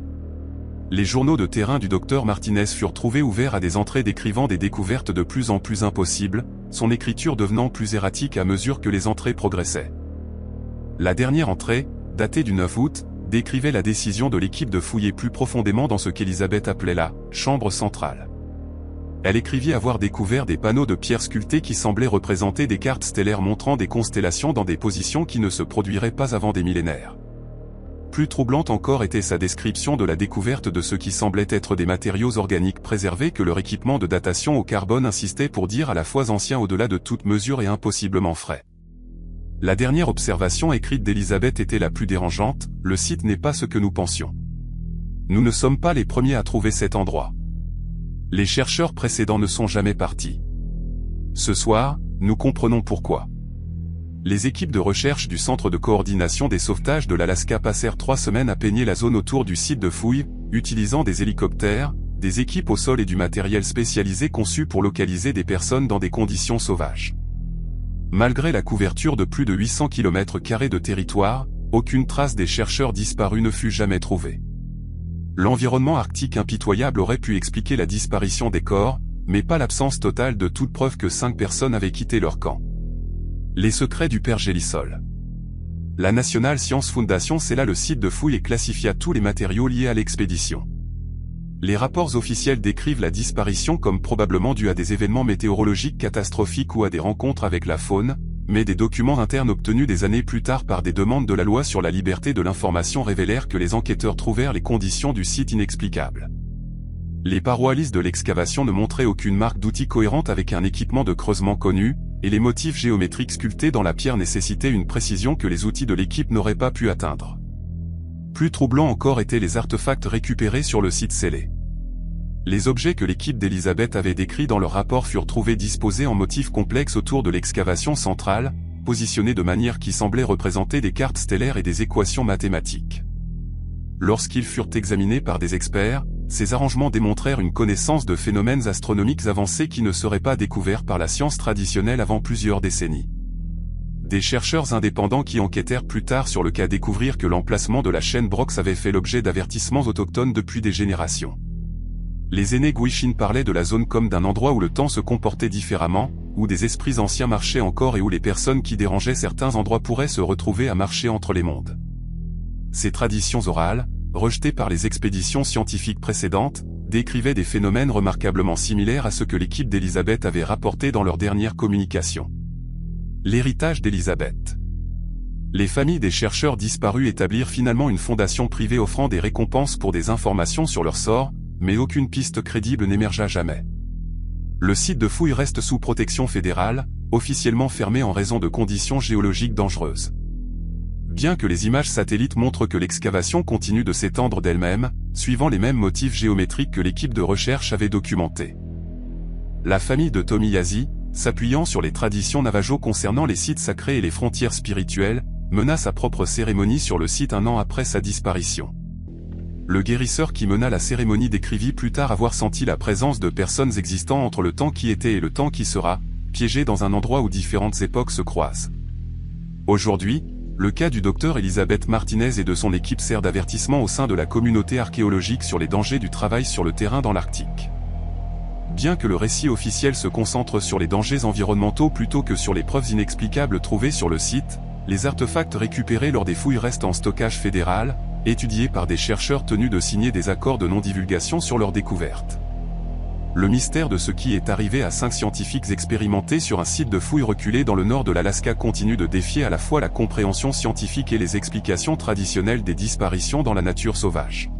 Les journaux de terrain du docteur Martinez furent trouvés ouverts à des entrées décrivant des découvertes de plus en plus impossibles, son écriture devenant plus erratique à mesure que les entrées progressaient. La dernière entrée, datée du 9 août, décrivait la décision de l'équipe de fouiller plus profondément dans ce qu'Elisabeth appelait la « chambre centrale ». Elle écrivit avoir découvert des panneaux de pierre sculptés qui semblaient représenter des cartes stellaires montrant des constellations dans des positions qui ne se produiraient pas avant des millénaires. Plus troublante encore était sa description de la découverte de ce qui semblait être des matériaux organiques préservés que leur équipement de datation au carbone insistait pour dire à la fois ancien au-delà de toute mesure et impossiblement frais. La dernière observation écrite d'Elisabeth était la plus dérangeante, le site n'est pas ce que nous pensions. Nous ne sommes pas les premiers à trouver cet endroit. Les chercheurs précédents ne sont jamais partis. Ce soir, nous comprenons pourquoi. Les équipes de recherche du Centre de coordination des sauvetages de l'Alaska passèrent 3 semaines à peigner la zone autour du site de fouilles, utilisant des hélicoptères, des équipes au sol et du matériel spécialisé conçu pour localiser des personnes dans des conditions sauvages. Malgré la couverture de plus de 800 km² de territoire, aucune trace des chercheurs disparus ne fut jamais trouvée. L'environnement arctique impitoyable aurait pu expliquer la disparition des corps, mais pas l'absence totale de toute preuve que 5 personnes avaient quitté leur camp. Les secrets du pergélisol. La National Science Foundation scella le site de fouilles et classifia tous les matériaux liés à l'expédition. Les rapports officiels décrivent la disparition comme probablement due à des événements météorologiques catastrophiques ou à des rencontres avec la faune, mais des documents internes obtenus des années plus tard par des demandes de la loi sur la liberté de l'information révélèrent que les enquêteurs trouvèrent les conditions du site inexplicables. Les parois lisses de l'excavation ne montraient aucune marque d'outil cohérente avec un équipement de creusement connu, et les motifs géométriques sculptés dans la pierre nécessitaient une précision que les outils de l'équipe n'auraient pas pu atteindre. Plus troublants encore étaient les artefacts récupérés sur le site scellé. Les objets que l'équipe d'Elizabeth avait décrits dans leur rapport furent trouvés disposés en motifs complexes autour de l'excavation centrale, positionnés de manière qui semblait représenter des cartes stellaires et des équations mathématiques. Lorsqu'ils furent examinés par des experts, ces arrangements démontrèrent une connaissance de phénomènes astronomiques avancés qui ne seraient pas découverts par la science traditionnelle avant plusieurs décennies. Des chercheurs indépendants qui enquêtèrent plus tard sur le cas découvrirent que l'emplacement de la chaîne Brox avait fait l'objet d'avertissements autochtones depuis des générations. Les aînés Gwich'in parlaient de la zone comme d'un endroit où le temps se comportait différemment, où des esprits anciens marchaient encore et où les personnes qui dérangeaient certains endroits pourraient se retrouver à marcher entre les mondes. Ces traditions orales, rejetées par les expéditions scientifiques précédentes, décrivaient des phénomènes remarquablement similaires à ce que l'équipe d'Elizabeth avait rapporté dans leur dernière communication. L'héritage d'Elizabeth. Les familles des chercheurs disparus établirent finalement une fondation privée offrant des récompenses pour des informations sur leur sort, mais aucune piste crédible n'émergea jamais. Le site de fouilles reste sous protection fédérale, officiellement fermé en raison de conditions géologiques dangereuses. Bien que les images satellites montrent que l'excavation continue de s'étendre d'elle-même, suivant les mêmes motifs géométriques que l'équipe de recherche avait documentés. La famille de Tomiyasu, s'appuyant sur les traditions navajo concernant les sites sacrés et les frontières spirituelles, mena sa propre cérémonie sur le site 1 an après sa disparition. Le guérisseur qui mena la cérémonie décrivit plus tard avoir senti la présence de personnes existant entre le temps qui était et le temps qui sera, piégées dans un endroit où différentes époques se croisent. Aujourd'hui, le cas du docteur Elizabeth Martinez et de son équipe sert d'avertissement au sein de la communauté archéologique sur les dangers du travail sur le terrain dans l'Arctique. Bien que le récit officiel se concentre sur les dangers environnementaux plutôt que sur les preuves inexplicables trouvées sur le site, les artefacts récupérés lors des fouilles restent en stockage fédéral, étudiés par des chercheurs tenus de signer des accords de non-divulgation sur leur découverte. Le mystère de ce qui est arrivé à 5 scientifiques expérimentés sur un site de fouilles reculé dans le nord de l'Alaska continue de défier à la fois la compréhension scientifique et les explications traditionnelles des disparitions dans la nature sauvage.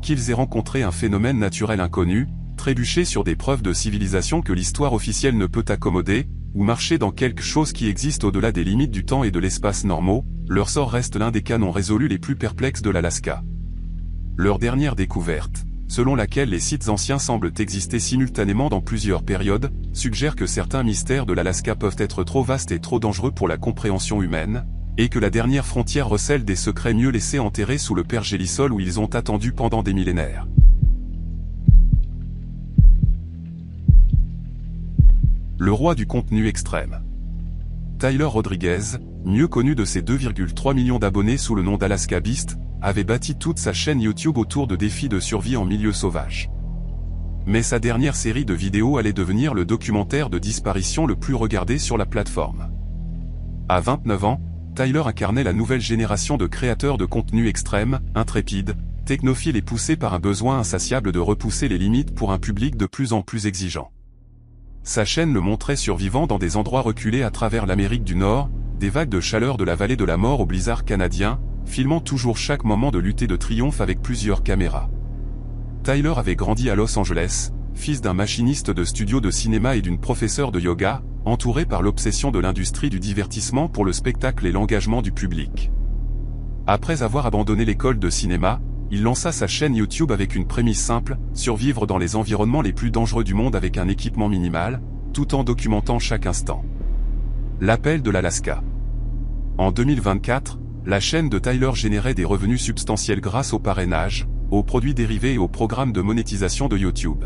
Qu'ils aient rencontré un phénomène naturel inconnu, trébuché sur des preuves de civilisation que l'histoire officielle ne peut accommoder, ou marcher dans quelque chose qui existe au-delà des limites du temps et de l'espace normaux, leur sort reste l'un des cas non résolus les plus perplexes de l'Alaska. Leur dernière découverte, selon laquelle les sites anciens semblent exister simultanément dans plusieurs périodes, suggère que certains mystères de l'Alaska peuvent être trop vastes et trop dangereux pour la compréhension humaine, et que la dernière frontière recèle des secrets mieux laissés enterrés sous le pergélisol où ils ont attendu pendant des millénaires. Le roi du contenu extrême. Tyler Rodriguez, mieux connu de ses 2,3 millions d'abonnés sous le nom d'Alaska Beast, avait bâti toute sa chaîne YouTube autour de défis de survie en milieu sauvage. Mais sa dernière série de vidéos allait devenir le documentaire de disparition le plus regardé sur la plateforme. À 29 ans, Tyler incarnait la nouvelle génération de créateurs de contenu extrême, intrépides, technophiles et poussés par un besoin insatiable de repousser les limites pour un public de plus en plus exigeant. Sa chaîne le montrait survivant dans des endroits reculés à travers l'Amérique du Nord, des vagues de chaleur de la vallée de la mort au blizzard canadien, filmant toujours chaque moment de lutte et de triomphe avec plusieurs caméras. Tyler avait grandi à Los Angeles, fils d'un machiniste de studio de cinéma et d'une professeure de yoga, entouré par l'obsession de l'industrie du divertissement pour le spectacle et l'engagement du public. Après avoir abandonné l'école de cinéma, il lança sa chaîne YouTube avec une prémisse simple, survivre dans les environnements les plus dangereux du monde avec un équipement minimal, tout en documentant chaque instant. L'appel de l'Alaska. En 2024, la chaîne de Tyler générait des revenus substantiels grâce au parrainage, aux produits dérivés et au programme de monétisation de YouTube.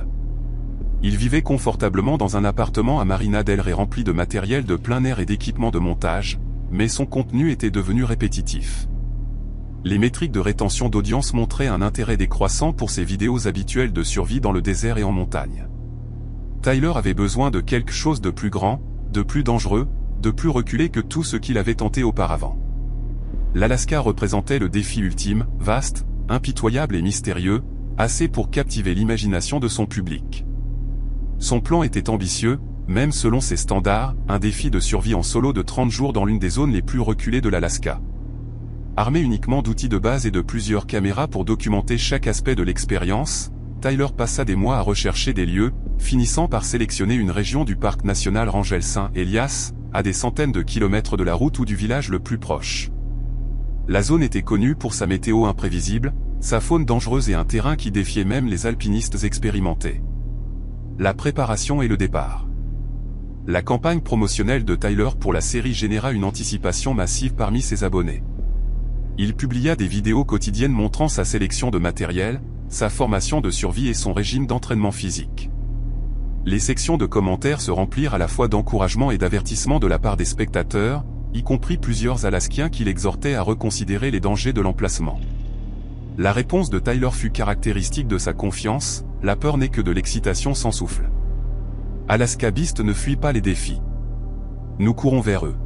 Il vivait confortablement dans un appartement à Marina del Rey rempli de matériel de plein air et d'équipements de montage, mais son contenu était devenu répétitif. Les métriques de rétention d'audience montraient un intérêt décroissant pour ses vidéos habituelles de survie dans le désert et en montagne. Tyler avait besoin de quelque chose de plus grand, de plus dangereux, de plus reculé que tout ce qu'il avait tenté auparavant. L'Alaska représentait le défi ultime, vaste, impitoyable et mystérieux, assez pour captiver l'imagination de son public. Son plan était ambitieux, même selon ses standards, un défi de survie en solo de 30 jours dans l'une des zones les plus reculées de l'Alaska. Armé uniquement d'outils de base et de plusieurs caméras pour documenter chaque aspect de l'expérience, Tyler passa des mois à rechercher des lieux, finissant par sélectionner une région du parc national Rangel Saint-Elias, à des centaines de kilomètres de la route ou du village le plus proche. La zone était connue pour sa météo imprévisible, sa faune dangereuse et un terrain qui défiait même les alpinistes expérimentés. La préparation et le départ. La campagne promotionnelle de Tyler pour la série généra une anticipation massive parmi ses abonnés. Il publia des vidéos quotidiennes montrant sa sélection de matériel, sa formation de survie et son régime d'entraînement physique. Les sections de commentaires se remplirent à la fois d'encouragement et d'avertissement de la part des spectateurs, y compris plusieurs Alaskiens qui l'exhortaient à reconsidérer les dangers de l'emplacement. La réponse de Tyler fut caractéristique de sa confiance, la peur n'est que de l'excitation sans souffle. Alaska Beast ne fuit pas les défis. Nous courons vers eux.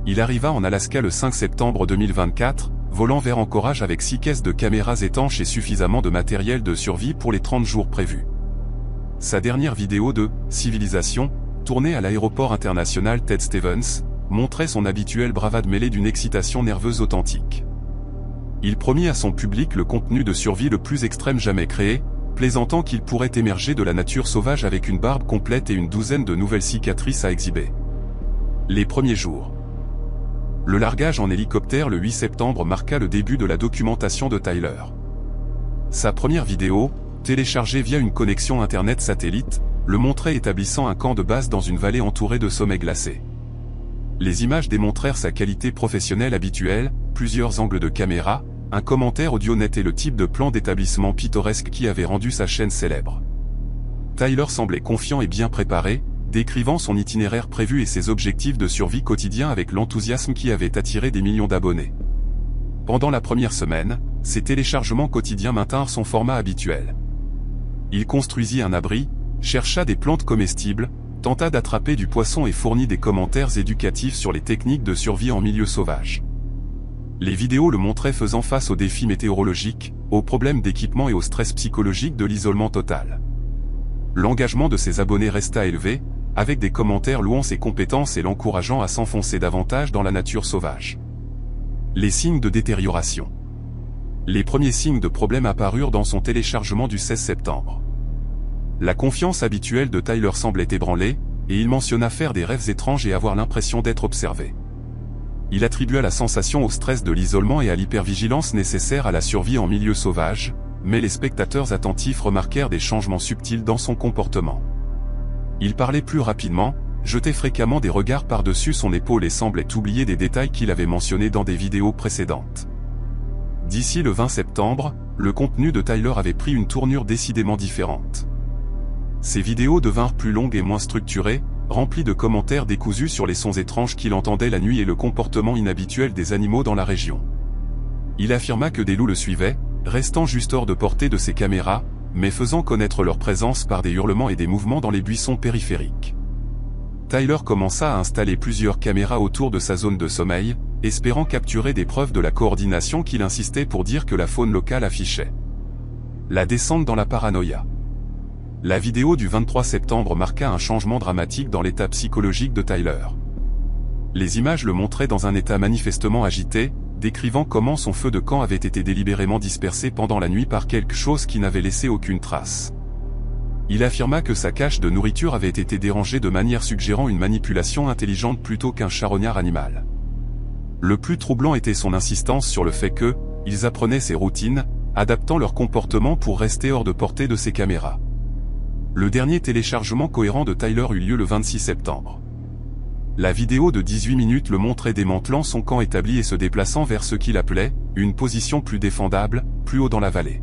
Il arriva en Alaska le 5 septembre 2024, volant vers Anchorage avec 6 caisses de caméras étanches et suffisamment de matériel de survie pour les 30 jours prévus. Sa dernière vidéo de « Civilisation », tournée à l'aéroport international Ted Stevens, montrait son habituelle bravade mêlée d'une excitation nerveuse authentique. Il promit à son public le contenu de survie le plus extrême jamais créé, plaisantant qu'il pourrait émerger de la nature sauvage avec une barbe complète et une douzaine de nouvelles cicatrices à exhiber. Les premiers jours. Le largage en hélicoptère le 8 septembre marqua le début de la documentation de Tyler. Sa première vidéo, téléchargée via une connexion internet satellite, le montrait établissant un camp de base dans une vallée entourée de sommets glacés. Les images démontrèrent sa qualité professionnelle habituelle, plusieurs angles de caméra, un commentaire audio net et le type de plan d'établissement pittoresque qui avait rendu sa chaîne célèbre. Tyler semblait confiant et bien préparé, décrivant son itinéraire prévu et ses objectifs de survie quotidien avec l'enthousiasme qui avait attiré des millions d'abonnés. Pendant la première semaine, ses téléchargements quotidiens maintinrent son format habituel. Il construisit un abri, chercha des plantes comestibles, tenta d'attraper du poisson et fournit des commentaires éducatifs sur les techniques de survie en milieu sauvage. Les vidéos le montraient faisant face aux défis météorologiques, aux problèmes d'équipement et au stress psychologique de l'isolement total. L'engagement de ses abonnés resta élevé, avec des commentaires louant ses compétences et l'encourageant à s'enfoncer davantage dans la nature sauvage. Les signes de détérioration. Les premiers signes de problème apparurent dans son téléchargement du 16 septembre. La confiance habituelle de Tyler semblait ébranlée, et il mentionna faire des rêves étranges et avoir l'impression d'être observé. Il attribua la sensation au stress de l'isolement et à l'hypervigilance nécessaire à la survie en milieu sauvage, mais les spectateurs attentifs remarquèrent des changements subtils dans son comportement. Il parlait plus rapidement, jetait fréquemment des regards par-dessus son épaule et semblait oublier des détails qu'il avait mentionnés dans des vidéos précédentes. D'ici le 20 septembre, le contenu de Tyler avait pris une tournure décidément différente. Ses vidéos devinrent plus longues et moins structurées, remplies de commentaires décousus sur les sons étranges qu'il entendait la nuit et le comportement inhabituel des animaux dans la région. Il affirma que des loups le suivaient, restant juste hors de portée de ses caméras, mais faisant connaître leur présence par des hurlements et des mouvements dans les buissons périphériques. Tyler commença à installer plusieurs caméras autour de sa zone de sommeil, espérant capturer des preuves de la coordination qu'il insistait pour dire que la faune locale affichait. La descente dans la paranoïa. La vidéo du 23 septembre marqua un changement dramatique dans l'état psychologique de Tyler. Les images le montraient dans un état manifestement agité, décrivant comment son feu de camp avait été délibérément dispersé pendant la nuit par quelque chose qui n'avait laissé aucune trace. Il affirma que sa cache de nourriture avait été dérangée de manière suggérant une manipulation intelligente plutôt qu'un charognard animal. Le plus troublant était son insistance sur le fait que, ils apprenaient ses routines, adaptant leur comportement pour rester hors de portée de ses caméras. Le dernier téléchargement cohérent de Tyler eut lieu le 26 septembre. La vidéo de 18 minutes le montrait démantelant son camp établi et se déplaçant vers ce qu'il appelait « une position plus défendable, plus haut dans la vallée ».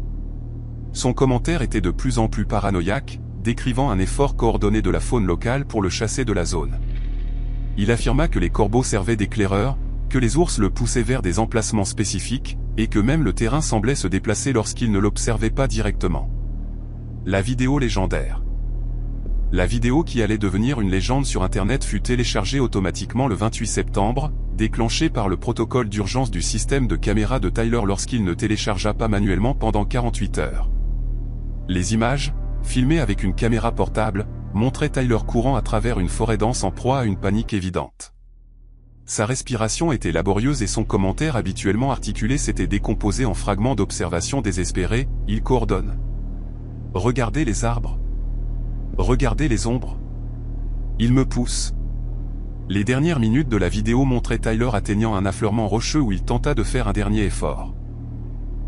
Son commentaire était de plus en plus paranoïaque, décrivant un effort coordonné de la faune locale pour le chasser de la zone. Il affirma que les corbeaux servaient d'éclaireurs, que les ours le poussaient vers des emplacements spécifiques, et que même le terrain semblait se déplacer lorsqu'il ne l'observait pas directement. La vidéo légendaire. La vidéo qui allait devenir une légende sur Internet fut téléchargée automatiquement le 28 septembre, déclenchée par le protocole d'urgence du système de caméra de Tyler lorsqu'il ne téléchargea pas manuellement pendant 48 heures. Les images, filmées avec une caméra portable, montraient Tyler courant à travers une forêt dense en proie à une panique évidente. Sa respiration était laborieuse et son commentaire habituellement articulé s'était décomposé en fragments d'observation désespérés. Il coordonne. Regardez les arbres. Regardez les ombres. Il me pousse. Les dernières minutes de la vidéo montraient Tyler atteignant un affleurement rocheux où il tenta de faire un dernier effort.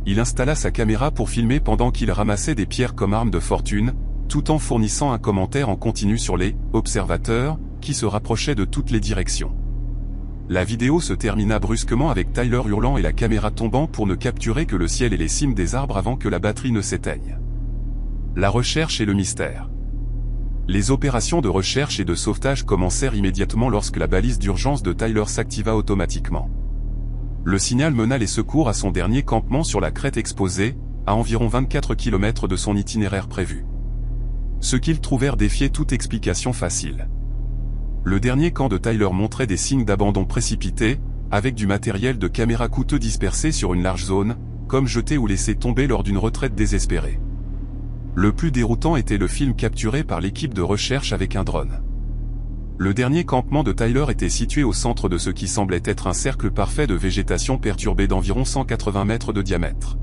Il installa sa caméra pour filmer pendant qu'il ramassait des pierres comme arme de fortune, tout en fournissant un commentaire en continu sur les « observateurs » qui se rapprochaient de toutes les directions. La vidéo se termina brusquement avec Tyler hurlant et la caméra tombant pour ne capturer que le ciel et les cimes des arbres avant que la batterie ne s'éteigne. La recherche et le mystère. Les opérations de recherche et de sauvetage commencèrent immédiatement lorsque la balise d'urgence de Tyler s'activa automatiquement. Le signal mena les secours à son dernier campement sur la crête exposée, à environ 24 km de son itinéraire prévu. Ce qu'ils trouvèrent défiait toute explication facile. Le dernier camp de Tyler montrait des signes d'abandon précipité, avec du matériel de caméra coûteux dispersé sur une large zone, comme jeté ou laissé tomber lors d'une retraite désespérée. Le plus déroutant était le film capturé par l'équipe de recherche avec un drone. Le dernier campement de Tyler était situé au centre de ce qui semblait être un cercle parfait de végétation perturbée d'environ 180 mètres de diamètre.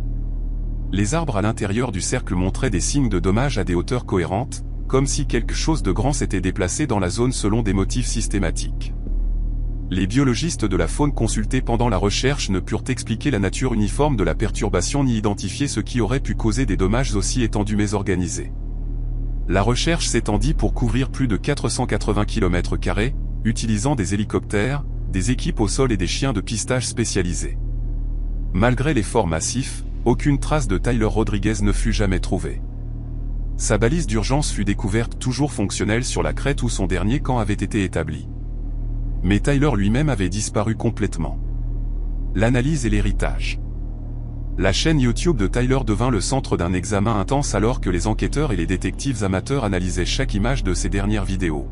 Les arbres à l'intérieur du cercle montraient des signes de dommages à des hauteurs cohérentes, comme si quelque chose de grand s'était déplacé dans la zone selon des motifs systématiques. Les biologistes de la faune consultés pendant la recherche ne purent expliquer la nature uniforme de la perturbation ni identifier ce qui aurait pu causer des dommages aussi étendus mais organisés. La recherche s'étendit pour couvrir plus de 480 km², utilisant des hélicoptères, des équipes au sol et des chiens de pistage spécialisés. Malgré l'effort massif, aucune trace de Tyler Rodriguez ne fut jamais trouvée. Sa balise d'urgence fut découverte toujours fonctionnelle sur la crête où son dernier camp avait été établi. Mais Tyler lui-même avait disparu complètement. L'analyse et l'héritage. La chaîne YouTube de Tyler devint le centre d'un examen intense alors que les enquêteurs et les détectives amateurs analysaient chaque image de ses dernières vidéos.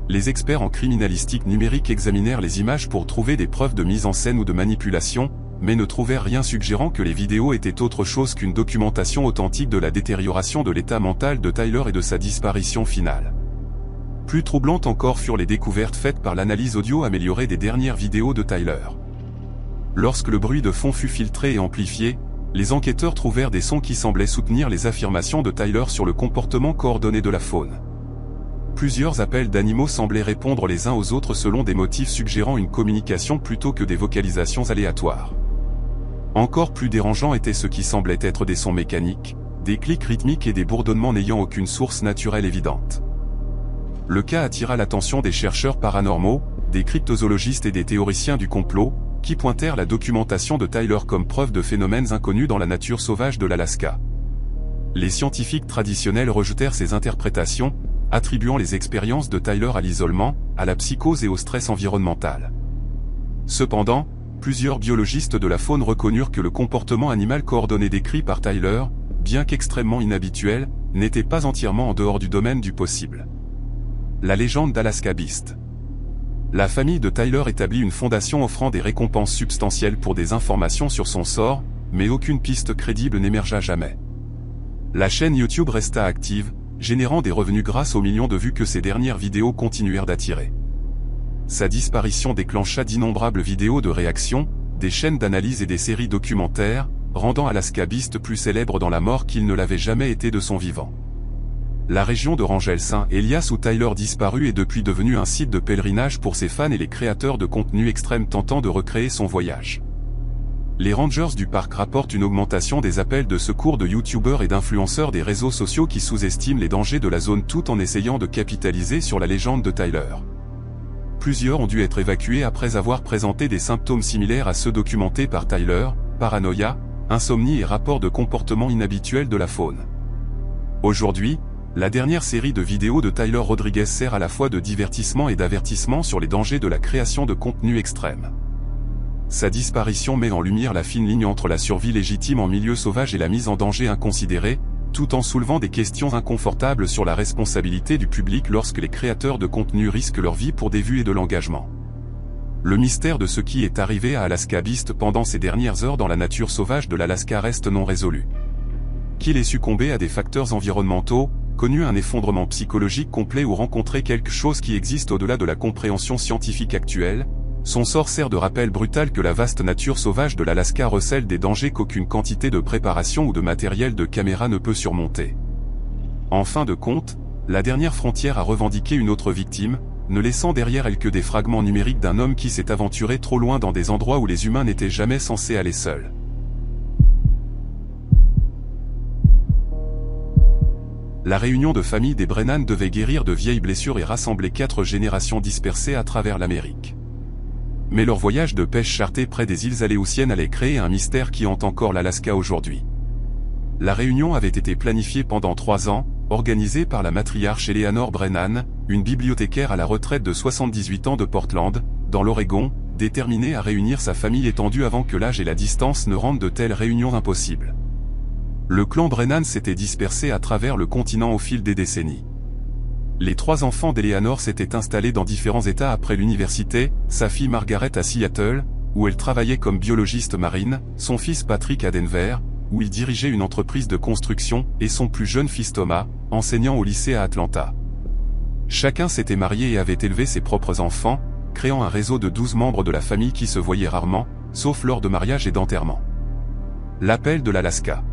Les experts en criminalistique numérique examinèrent les images pour trouver des preuves de mise en scène ou de manipulation, mais ne trouvèrent rien suggérant que les vidéos étaient autre chose qu'une documentation authentique de la détérioration de l'état mental de Tyler et de sa disparition finale. Plus troublantes encore furent les découvertes faites par l'analyse audio améliorée des dernières vidéos de Tyler. Lorsque le bruit de fond fut filtré et amplifié, les enquêteurs trouvèrent des sons qui semblaient soutenir les affirmations de Tyler sur le comportement coordonné de la faune. Plusieurs appels d'animaux semblaient répondre les uns aux autres selon des motifs suggérant une communication plutôt que des vocalisations aléatoires. Encore plus dérangeant étaient ceux qui semblaient être des sons mécaniques, des clics rythmiques et des bourdonnements n'ayant aucune source naturelle évidente. Le cas attira l'attention des chercheurs paranormaux, des cryptozoologistes et des théoriciens du complot, qui pointèrent la documentation de Tyler comme preuve de phénomènes inconnus dans la nature sauvage de l'Alaska. Les scientifiques traditionnels rejetèrent ces interprétations, attribuant les expériences de Tyler à l'isolement, à la psychose et au stress environnemental. Cependant, plusieurs biologistes de la faune reconnurent que le comportement animal coordonné décrit par Tyler, bien qu'extrêmement inhabituel, n'était pas entièrement en dehors du domaine du possible. La légende d'Alaska Beast. La famille de Tyler établit une fondation offrant des récompenses substantielles pour des informations sur son sort, mais aucune piste crédible n'émergea jamais. La chaîne YouTube resta active, générant des revenus grâce aux millions de vues que ses dernières vidéos continuèrent d'attirer. Sa disparition déclencha d'innombrables vidéos de réaction, des chaînes d'analyse et des séries documentaires, rendant Alaska Beast plus célèbre dans la mort qu'il ne l'avait jamais été de son vivant. La région de Rangel Saint-Elias où Tyler disparut est depuis devenue un site de pèlerinage pour ses fans et les créateurs de contenu extrême tentant de recréer son voyage. Les rangers du parc rapportent une augmentation des appels de secours de youtubeurs et d'influenceurs des réseaux sociaux qui sous-estiment les dangers de la zone tout en essayant de capitaliser sur la légende de Tyler. Plusieurs ont dû être évacués après avoir présenté des symptômes similaires à ceux documentés par Tyler, paranoïa, insomnie et rapports de comportement inhabituels de la faune. Aujourd'hui, la dernière série de vidéos de Tyler Rodriguez sert à la fois de divertissement et d'avertissement sur les dangers de la création de contenu extrême. Sa disparition met en lumière la fine ligne entre la survie légitime en milieu sauvage et la mise en danger inconsidérée, tout en soulevant des questions inconfortables sur la responsabilité du public lorsque les créateurs de contenu risquent leur vie pour des vues et de l'engagement. Le mystère de ce qui est arrivé à Alaska Beast pendant ces dernières heures dans la nature sauvage de l'Alaska reste non résolu. Qu'il ait succombé à des facteurs environnementaux, connu un effondrement psychologique complet ou rencontré quelque chose qui existe au-delà de la compréhension scientifique actuelle, son sort sert de rappel brutal que la vaste nature sauvage de l'Alaska recèle des dangers qu'aucune quantité de préparation ou de matériel de caméra ne peut surmonter. En fin de compte, la dernière frontière a revendiqué une autre victime, ne laissant derrière elle que des fragments numériques d'un homme qui s'est aventuré trop loin dans des endroits où les humains n'étaient jamais censés aller seuls. La réunion de famille des Brennan devait guérir de vieilles blessures et rassembler 4 générations dispersées à travers l'Amérique. Mais leur voyage de pêche charté près des îles Aléoutiennes allait créer un mystère qui hante encore l'Alaska aujourd'hui. La réunion avait été planifiée pendant 3 ans, organisée par la matriarche Eleanor Brennan, une bibliothécaire à la retraite de 78 ans de Portland, dans l'Oregon, déterminée à réunir sa famille étendue avant que l'âge et la distance ne rendent de telles réunions impossibles. Le clan Brennan s'était dispersé à travers le continent au fil des décennies. Les 3 enfants d'Eleanor s'étaient installés dans différents États après l'université, sa fille Margaret à Seattle, où elle travaillait comme biologiste marine, son fils Patrick à Denver, où il dirigeait une entreprise de construction, et son plus jeune fils Thomas, enseignant au lycée à Atlanta. Chacun s'était marié et avait élevé ses propres enfants, créant un réseau de 12 membres de la famille qui se voyaient rarement, sauf lors de mariage et d'enterrement. L'appel de l'Alaska.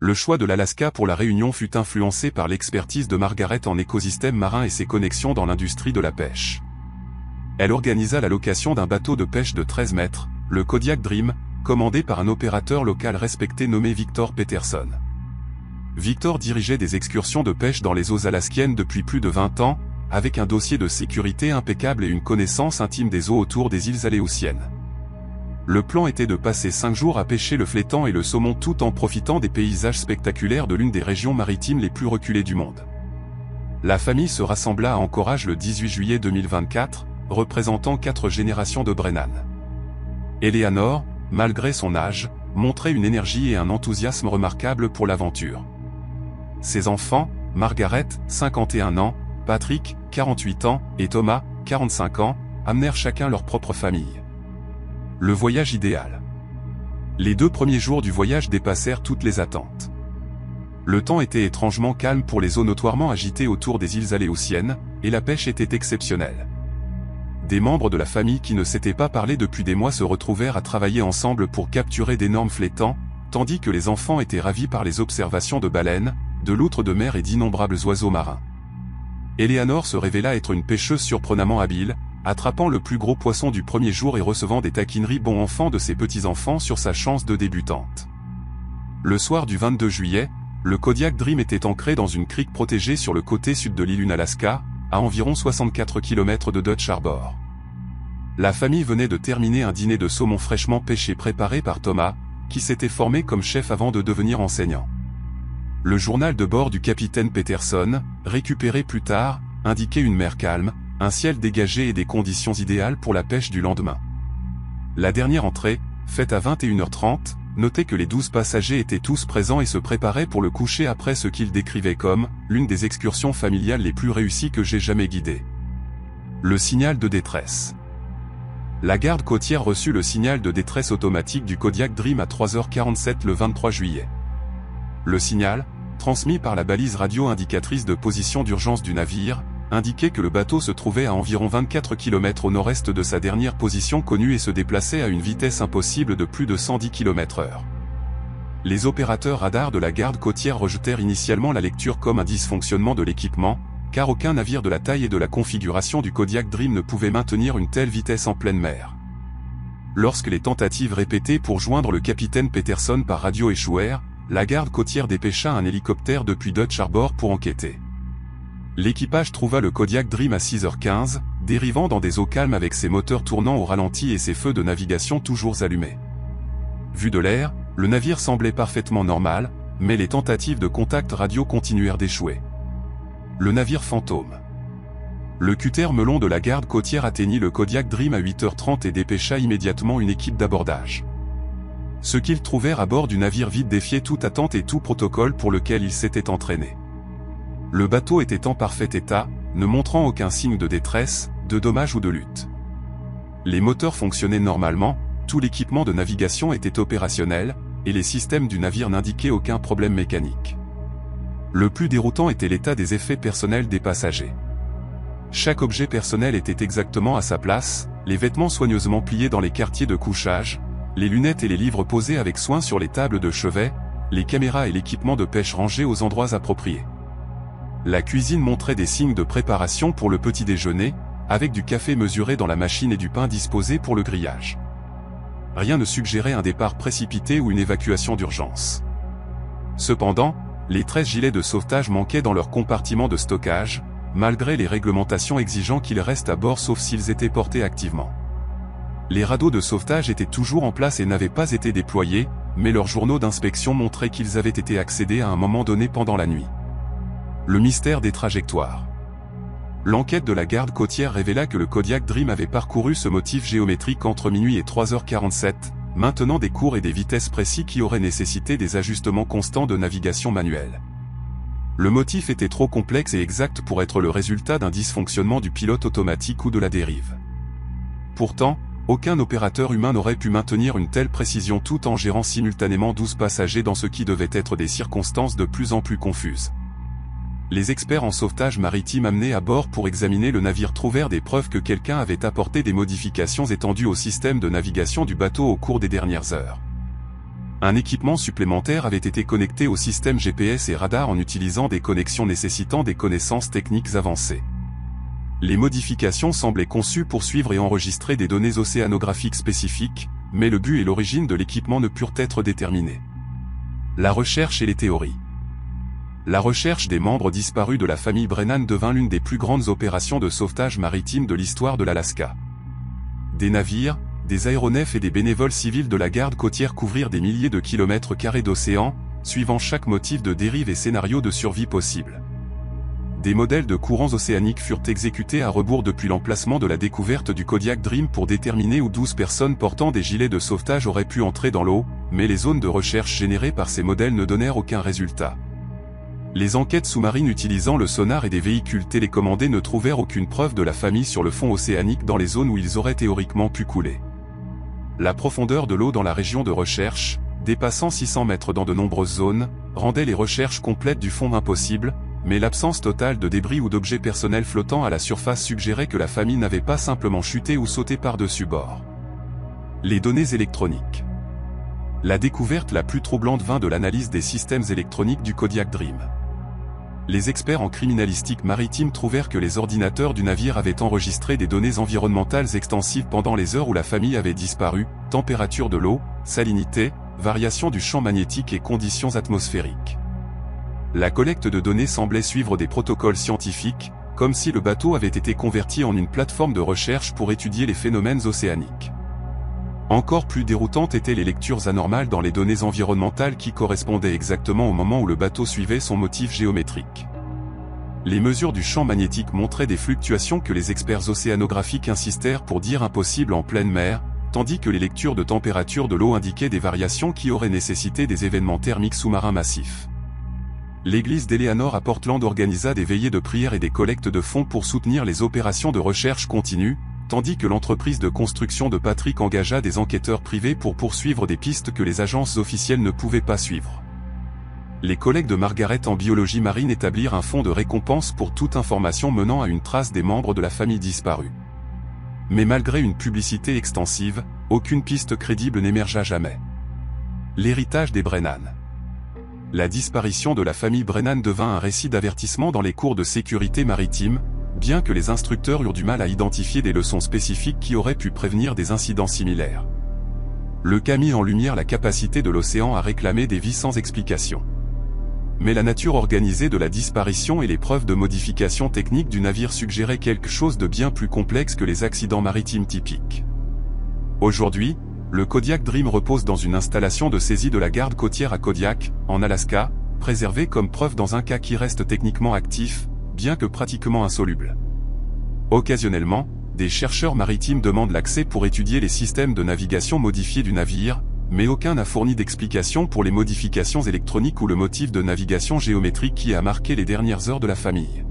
Le choix de l'Alaska pour la réunion fut influencé par l'expertise de Margaret en écosystème marin et ses connexions dans l'industrie de la pêche. Elle organisa la location d'un bateau de pêche de 13 mètres, le Kodiak Dream, commandé par un opérateur local respecté nommé Victor Peterson. Victor dirigeait des excursions de pêche dans les eaux alaskiennes depuis plus de 20 ans, avec un dossier de sécurité impeccable et une connaissance intime des eaux autour des îles Aléoutiennes. Le plan était de passer 5 jours à pêcher le flétan et le saumon tout en profitant des paysages spectaculaires de l'une des régions maritimes les plus reculées du monde. La famille se rassembla à Anchorage le 18 juillet 2024, représentant 4 générations de Brennan. Eleanor, malgré son âge, montrait une énergie et un enthousiasme remarquables pour l'aventure. Ses enfants, Margaret, 51 ans, Patrick, 48 ans, et Thomas, 45 ans, amenèrent chacun leur propre famille. Le voyage idéal. Les 2 premiers jours du voyage dépassèrent toutes les attentes. Le temps était étrangement calme pour les eaux notoirement agitées autour des îles Aléoutiennes, et la pêche était exceptionnelle. Des membres de la famille qui ne s'étaient pas parlé depuis des mois se retrouvèrent à travailler ensemble pour capturer d'énormes flétans, tandis que les enfants étaient ravis par les observations de baleines, de loutres de mer et d'innombrables oiseaux marins. Eleanor se révéla être une pêcheuse surprenamment habile, attrapant le plus gros poisson du premier jour et recevant des taquineries bon enfant de ses petits-enfants sur sa chance de débutante. Le soir du 22 juillet, le Kodiak Dream était ancré dans une crique protégée sur le côté sud de l'île Unalaska, à environ 64 km de Dutch Harbor. La famille venait de terminer un dîner de saumon fraîchement pêché préparé par Thomas, qui s'était formé comme chef avant de devenir enseignant. Le journal de bord du capitaine Peterson, récupéré plus tard, indiquait une mer calme, un ciel dégagé et des conditions idéales pour la pêche du lendemain. La dernière entrée, faite à 21h30, notait que les 12 passagers étaient tous présents et se préparaient pour le coucher après ce qu'ils décrivaient comme « l'une des excursions familiales les plus réussies que j'ai jamais guidées ». Le signal de détresse. La garde côtière reçut le signal de détresse automatique du Kodiak Dream à 3h47 le 23 juillet. Le signal, transmis par la balise radio indicatrice de position d'urgence du navire, indiquait que le bateau se trouvait à environ 24 km au nord-est de sa dernière position connue et se déplaçait à une vitesse impossible de plus de 110 km/h. Les opérateurs radars de la garde côtière rejetèrent initialement la lecture comme un dysfonctionnement de l'équipement, car aucun navire de la taille et de la configuration du Kodiak Dream ne pouvait maintenir une telle vitesse en pleine mer. Lorsque les tentatives répétées pour joindre le capitaine Peterson par radio échouèrent, la garde côtière dépêcha un hélicoptère depuis Dutch Harbor pour enquêter. L'équipage trouva le Kodiak Dream à 6h15, dérivant dans des eaux calmes avec ses moteurs tournant au ralenti et ses feux de navigation toujours allumés. Vu de l'air, le navire semblait parfaitement normal, mais les tentatives de contact radio continuèrent d'échouer. Le navire fantôme. Le cutter melon de la garde côtière atteignit le Kodiak Dream à 8h30 et dépêcha immédiatement une équipe d'abordage. Ce qu'ils trouvèrent à bord du navire vide défiait toute attente et tout protocole pour lequel ils s'étaient entraînés. Le bateau était en parfait état, ne montrant aucun signe de détresse, de dommage ou de lutte. Les moteurs fonctionnaient normalement, tout l'équipement de navigation était opérationnel, et les systèmes du navire n'indiquaient aucun problème mécanique. Le plus déroutant était l'état des effets personnels des passagers. Chaque objet personnel était exactement à sa place, les vêtements soigneusement pliés dans les quartiers de couchage, les lunettes et les livres posés avec soin sur les tables de chevet, les caméras et l'équipement de pêche rangés aux endroits appropriés. La cuisine montrait des signes de préparation pour le petit déjeuner, avec du café mesuré dans la machine et du pain disposé pour le grillage. Rien ne suggérait un départ précipité ou une évacuation d'urgence. Cependant, les 13 gilets de sauvetage manquaient dans leur compartiment de stockage, malgré les réglementations exigeant qu'ils restent à bord sauf s'ils étaient portés activement. Les radeaux de sauvetage étaient toujours en place et n'avaient pas été déployés, mais leurs journaux d'inspection montraient qu'ils avaient été accédés à un moment donné pendant la nuit. Le mystère des trajectoires. L'enquête de la garde côtière révéla que le Kodiak Dream avait parcouru ce motif géométrique entre minuit et 3h47, maintenant des cours et des vitesses précis qui auraient nécessité des ajustements constants de navigation manuelle. Le motif était trop complexe et exact pour être le résultat d'un dysfonctionnement du pilote automatique ou de la dérive. Pourtant, aucun opérateur humain n'aurait pu maintenir une telle précision tout en gérant simultanément 12 passagers dans ce qui devait être des circonstances de plus en plus confuses. Les experts en sauvetage maritime amenés à bord pour examiner le navire trouvèrent des preuves que quelqu'un avait apporté des modifications étendues au système de navigation du bateau au cours des dernières heures. Un équipement supplémentaire avait été connecté au système GPS et radar en utilisant des connexions nécessitant des connaissances techniques avancées. Les modifications semblaient conçues pour suivre et enregistrer des données océanographiques spécifiques, mais le but et l'origine de l'équipement ne purent être déterminés. La recherche et les théories. La recherche des membres disparus de la famille Brennan devint l'une des plus grandes opérations de sauvetage maritime de l'histoire de l'Alaska. Des navires, des aéronefs et des bénévoles civils de la garde côtière couvrirent des milliers de kilomètres carrés d'océan, suivant chaque motif de dérive et scénario de survie possible. Des modèles de courants océaniques furent exécutés à rebours depuis l'emplacement de la découverte du Kodiak Dream pour déterminer où 12 personnes portant des gilets de sauvetage auraient pu entrer dans l'eau, mais les zones de recherche générées par ces modèles ne donnèrent aucun résultat. Les enquêtes sous-marines utilisant le sonar et des véhicules télécommandés ne trouvèrent aucune preuve de la famille sur le fond océanique dans les zones où ils auraient théoriquement pu couler. La profondeur de l'eau dans la région de recherche, dépassant 600 mètres dans de nombreuses zones, rendait les recherches complètes du fond impossibles, mais l'absence totale de débris ou d'objets personnels flottant à la surface suggérait que la famille n'avait pas simplement chuté ou sauté par-dessus bord. Les données électroniques. La découverte la plus troublante vint de l'analyse des systèmes électroniques du Kodiak Dream. Les experts en criminalistique maritime trouvèrent que les ordinateurs du navire avaient enregistré des données environnementales extensives pendant les heures où la famille avait disparu, température de l'eau, salinité, variation du champ magnétique et conditions atmosphériques. La collecte de données semblait suivre des protocoles scientifiques, comme si le bateau avait été converti en une plateforme de recherche pour étudier les phénomènes océaniques. Encore plus déroutantes étaient les lectures anormales dans les données environnementales qui correspondaient exactement au moment où le bateau suivait son motif géométrique. Les mesures du champ magnétique montraient des fluctuations que les experts océanographiques insistèrent pour dire impossibles en pleine mer, tandis que les lectures de température de l'eau indiquaient des variations qui auraient nécessité des événements thermiques sous-marins massifs. L'église d'Eleanor à Portland organisa des veillées de prière et des collectes de fonds pour soutenir les opérations de recherche continue, tandis que l'entreprise de construction de Patrick engagea des enquêteurs privés pour poursuivre des pistes que les agences officielles ne pouvaient pas suivre. Les collègues de Margaret en biologie marine établirent un fonds de récompense pour toute information menant à une trace des membres de la famille disparue. Mais malgré une publicité extensive, aucune piste crédible n'émergea jamais. L'héritage des Brennan. La disparition de la famille Brennan devint un récit d'avertissement dans les cours de sécurité maritime, bien que les instructeurs eurent du mal à identifier des leçons spécifiques qui auraient pu prévenir des incidents similaires. Le cas mit en lumière la capacité de l'océan à réclamer des vies sans explication. Mais la nature organisée de la disparition et les preuves de modification technique du navire suggéraient quelque chose de bien plus complexe que les accidents maritimes typiques. Aujourd'hui, le Kodiak Dream repose dans une installation de saisie de la garde côtière à Kodiak, en Alaska, préservée comme preuve dans un cas qui reste techniquement actif, bien que pratiquement insoluble. Occasionnellement, des chercheurs maritimes demandent l'accès pour étudier les systèmes de navigation modifiés du navire, mais aucun n'a fourni d'explication pour les modifications électroniques ou le motif de navigation géométrique qui a marqué les dernières heures de la famille.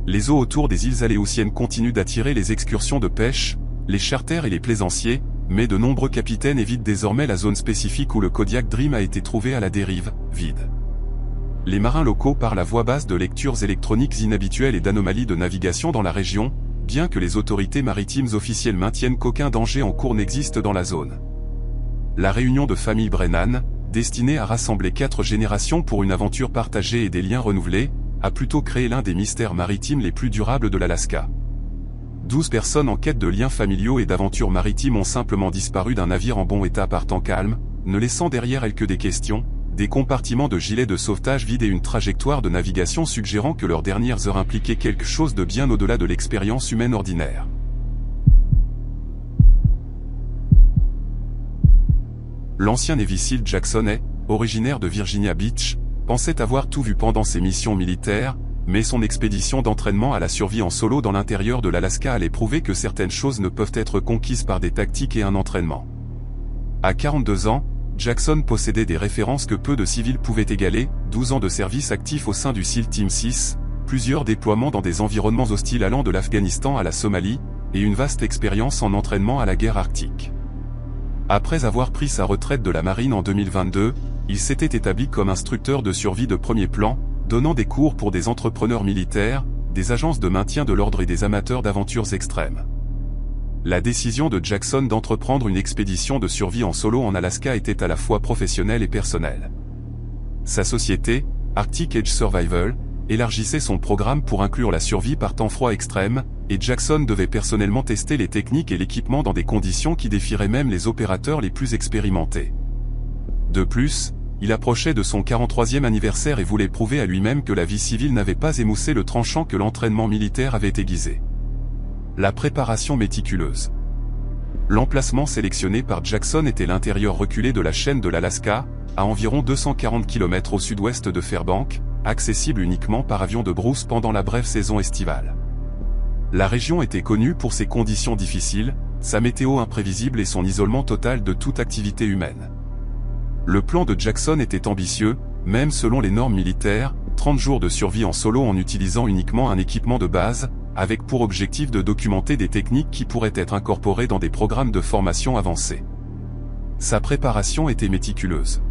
Les eaux autour des îles Aléoutiennes continuent d'attirer les excursions de pêche, les charters et les plaisanciers, mais de nombreux capitaines évitent désormais la zone spécifique où le Kodiak Dream a été trouvé à la dérive, vide. Les marins locaux parlent à voix basse de lectures électroniques inhabituelles et d'anomalies de navigation dans la région, bien que les autorités maritimes officielles maintiennent qu'aucun danger en cours n'existe dans la zone. La réunion de famille Brennan, destinée à rassembler 4 générations pour une aventure partagée et des liens renouvelés, a plutôt créé l'un des mystères maritimes les plus durables de l'Alaska. 12 personnes en quête de liens familiaux et d'aventures maritimes ont simplement disparu d'un navire en bon état par temps calme, ne laissant derrière elles que des questions, des compartiments de gilets de sauvetage vides et une trajectoire de navigation suggérant que leurs dernières heures impliquaient quelque chose de bien au-delà de l'expérience humaine ordinaire. L'ancien Navy SEAL Jackson est, originaire de Virginia Beach, pensait avoir tout vu pendant ses missions militaires, mais son expédition d'entraînement à la survie en solo dans l'intérieur de l'Alaska allait prouver que certaines choses ne peuvent être conquises par des tactiques et un entraînement. À 42 ans, Jackson possédait des références que peu de civils pouvaient égaler, 12 ans de service actif au sein du SEAL Team 6, plusieurs déploiements dans des environnements hostiles allant de l'Afghanistan à la Somalie, et une vaste expérience en entraînement à la guerre arctique. Après avoir pris sa retraite de la marine en 2022, il s'était établi comme instructeur de survie de premier plan, donnant des cours pour des entrepreneurs militaires, des agences de maintien de l'ordre et des amateurs d'aventures extrêmes. La décision de Jackson d'entreprendre une expédition de survie en solo en Alaska était à la fois professionnelle et personnelle. Sa société, Arctic Edge Survival, élargissait son programme pour inclure la survie par temps froid extrême, et Jackson devait personnellement tester les techniques et l'équipement dans des conditions qui défieraient même les opérateurs les plus expérimentés. De plus, il approchait de son 43e anniversaire et voulait prouver à lui-même que la vie civile n'avait pas émoussé le tranchant que l'entraînement militaire avait aiguisé. La préparation méticuleuse. L'emplacement sélectionné par Jackson était l'intérieur reculé de la chaîne de l'Alaska, à environ 240 km au sud-ouest de Fairbanks, accessible uniquement par avion de brousse pendant la brève saison estivale. La région était connue pour ses conditions difficiles, sa météo imprévisible et son isolement total de toute activité humaine. Le plan de Jackson était ambitieux, même selon les normes militaires, 30 jours de survie en solo en utilisant uniquement un équipement de base, avec pour objectif de documenter des techniques qui pourraient être incorporées dans des programmes de formation avancés. Sa préparation était méticuleuse.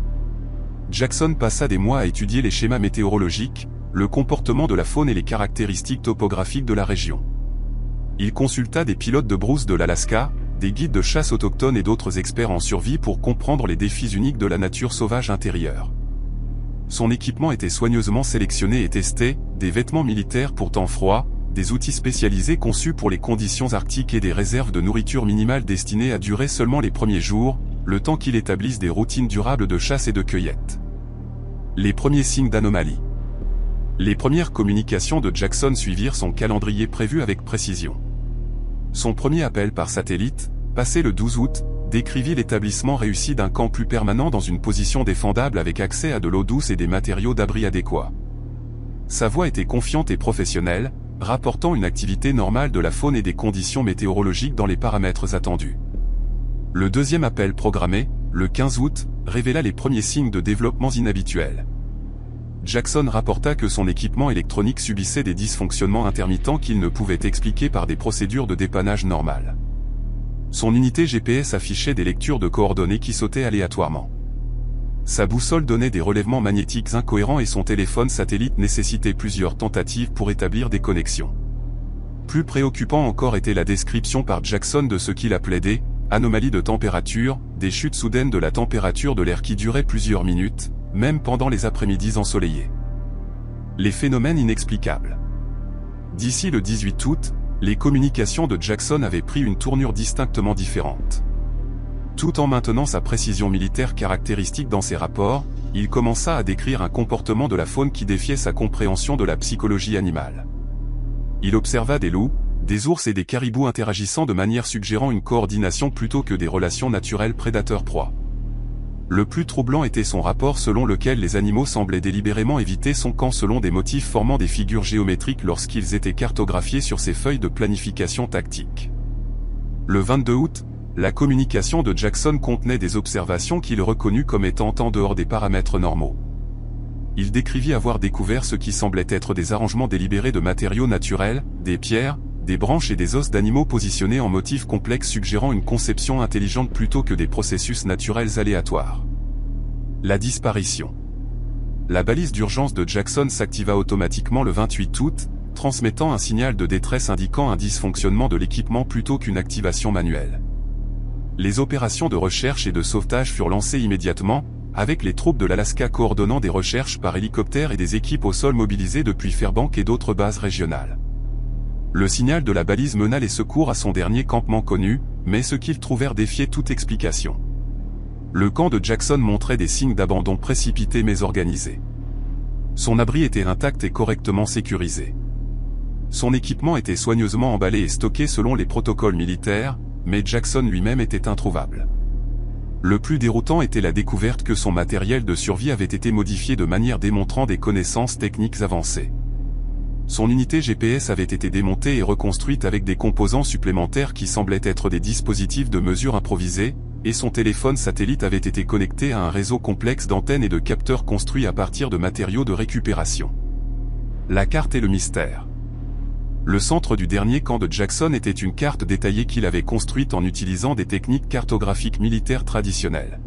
Jackson passa des mois à étudier les schémas météorologiques, le comportement de la faune et les caractéristiques topographiques de la région. Il consulta des pilotes de brousse de l'Alaska, des guides de chasse autochtones et d'autres experts en survie pour comprendre les défis uniques de la nature sauvage intérieure. Son équipement était soigneusement sélectionné et testé, des vêtements militaires pour temps froid, des outils spécialisés conçus pour les conditions arctiques et des réserves de nourriture minimale destinées à durer seulement les premiers jours, le temps qu'il établisse des routines durables de chasse et de cueillette. Les premiers signes d'anomalie. Les premières communications de Jackson suivirent son calendrier prévu avec précision. Son premier appel par satellite, passé le 12 août, décrivit l'établissement réussi d'un camp plus permanent dans une position défendable avec accès à de l'eau douce et des matériaux d'abri adéquats. Sa voix était confiante et professionnelle, rapportant une activité normale de la faune et des conditions météorologiques dans les paramètres attendus. Le deuxième appel programmé, le 15 août, révéla les premiers signes de développements inhabituels. Jackson rapporta que son équipement électronique subissait des dysfonctionnements intermittents qu'il ne pouvait expliquer par des procédures de dépannage normales. Son unité GPS affichait des lectures de coordonnées qui sautaient aléatoirement. Sa boussole donnait des relèvements magnétiques incohérents et son téléphone satellite nécessitait plusieurs tentatives pour établir des connexions. Plus préoccupant encore était la description par Jackson de ce qu'il appelait des anomalies de température, des chutes soudaines de la température de l'air qui duraient plusieurs minutes, même pendant les après-midi ensoleillés. Les phénomènes inexplicables. D'ici le 18 août, les communications de Jackson avaient pris une tournure distinctement différente. Tout en maintenant sa précision militaire caractéristique dans ses rapports, il commença à décrire un comportement de la faune qui défiait sa compréhension de la psychologie animale. Il observa des loups, des ours et des caribous interagissant de manière suggérant une coordination plutôt que des relations naturelles prédateur-proie. Le plus troublant était son rapport selon lequel les animaux semblaient délibérément éviter son camp selon des motifs formant des figures géométriques lorsqu'ils étaient cartographiés sur ses feuilles de planification tactique. Le 22 août, la communication de Jackson contenait des observations qu'il reconnut comme étant en dehors des paramètres normaux. Il décrivit avoir découvert ce qui semblait être des arrangements délibérés de matériaux naturels, des pierres, des branches et des os d'animaux positionnés en motifs complexes suggérant une conception intelligente plutôt que des processus naturels aléatoires. La disparition. La balise d'urgence de Jackson s'activa automatiquement le 28 août, transmettant un signal de détresse indiquant un dysfonctionnement de l'équipement plutôt qu'une activation manuelle. Les opérations de recherche et de sauvetage furent lancées immédiatement, avec les troupes de l'Alaska coordonnant des recherches par hélicoptère et des équipes au sol mobilisées depuis Fairbanks et d'autres bases régionales. Le signal de la balise mena les secours à son dernier campement connu, mais ce qu'ils trouvèrent défiait toute explication. Le camp de Jackson montrait des signes d'abandon précipité mais organisé. Son abri était intact et correctement sécurisé. Son équipement était soigneusement emballé et stocké selon les protocoles militaires, mais Jackson lui-même était introuvable. Le plus déroutant était la découverte que son matériel de survie avait été modifié de manière démontrant des connaissances techniques avancées. Son unité GPS avait été démontée et reconstruite avec des composants supplémentaires qui semblaient être des dispositifs de mesure improvisés, et son téléphone satellite avait été connecté à un réseau complexe d'antennes et de capteurs construits à partir de matériaux de récupération. La carte et le mystère. Le centre du dernier camp de Jackson était une carte détaillée qu'il avait construite en utilisant des techniques cartographiques militaires traditionnelles.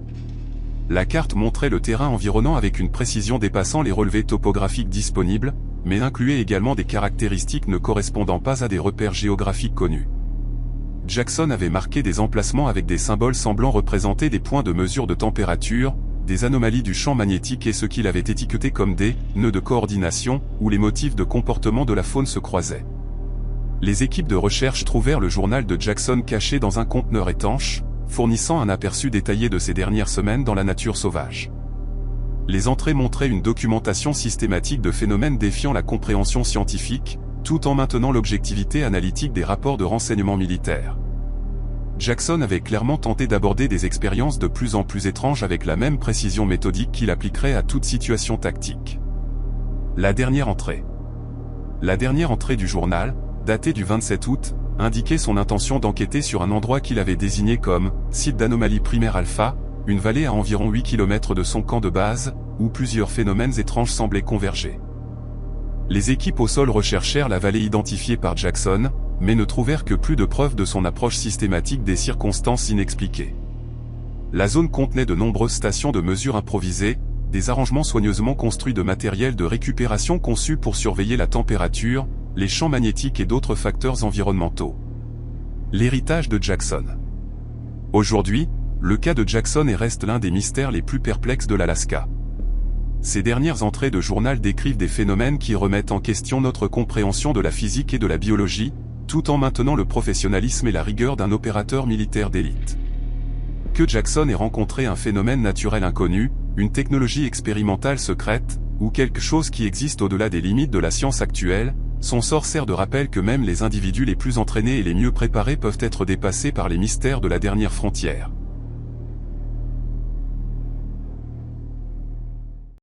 La carte montrait le terrain environnant avec une précision dépassant les relevés topographiques disponibles, mais incluait également des caractéristiques ne correspondant pas à des repères géographiques connus. Jackson avait marqué des emplacements avec des symboles semblant représenter des points de mesure de température, des anomalies du champ magnétique et ce qu'il avait étiqueté comme des nœuds de coordination, où les motifs de comportement de la faune se croisaient. Les équipes de recherche trouvèrent le journal de Jackson caché dans un conteneur étanche, fournissant un aperçu détaillé de ces dernières semaines dans la nature sauvage. Les entrées montraient une documentation systématique de phénomènes défiant la compréhension scientifique, tout en maintenant l'objectivité analytique des rapports de renseignement militaires. Jackson avait clairement tenté d'aborder des expériences de plus en plus étranges avec la même précision méthodique qu'il appliquerait à toute situation tactique. La dernière entrée. La dernière entrée du journal, datée du 27 août, indiquait son intention d'enquêter sur un endroit qu'il avait désigné comme « site d'anomalie primaire alpha », une vallée à environ 8 km de son camp de base, où plusieurs phénomènes étranges semblaient converger. Les équipes au sol recherchèrent la vallée identifiée par Jackson, mais ne trouvèrent que plus de preuves de son approche systématique des circonstances inexpliquées. La zone contenait de nombreuses stations de mesure improvisées, des arrangements soigneusement construits de matériel de récupération conçus pour surveiller la température, les champs magnétiques et d'autres facteurs environnementaux. L'héritage de Jackson. Aujourd'hui, le cas de Jackson reste l'un des mystères les plus perplexes de l'Alaska. Ces dernières entrées de journal décrivent des phénomènes qui remettent en question notre compréhension de la physique et de la biologie, tout en maintenant le professionnalisme et la rigueur d'un opérateur militaire d'élite. Que Jackson ait rencontré un phénomène naturel inconnu, une technologie expérimentale secrète, ou quelque chose qui existe au-delà des limites de la science actuelle, son sort sert de rappel que même les individus les plus entraînés et les mieux préparés peuvent être dépassés par les mystères de la dernière frontière.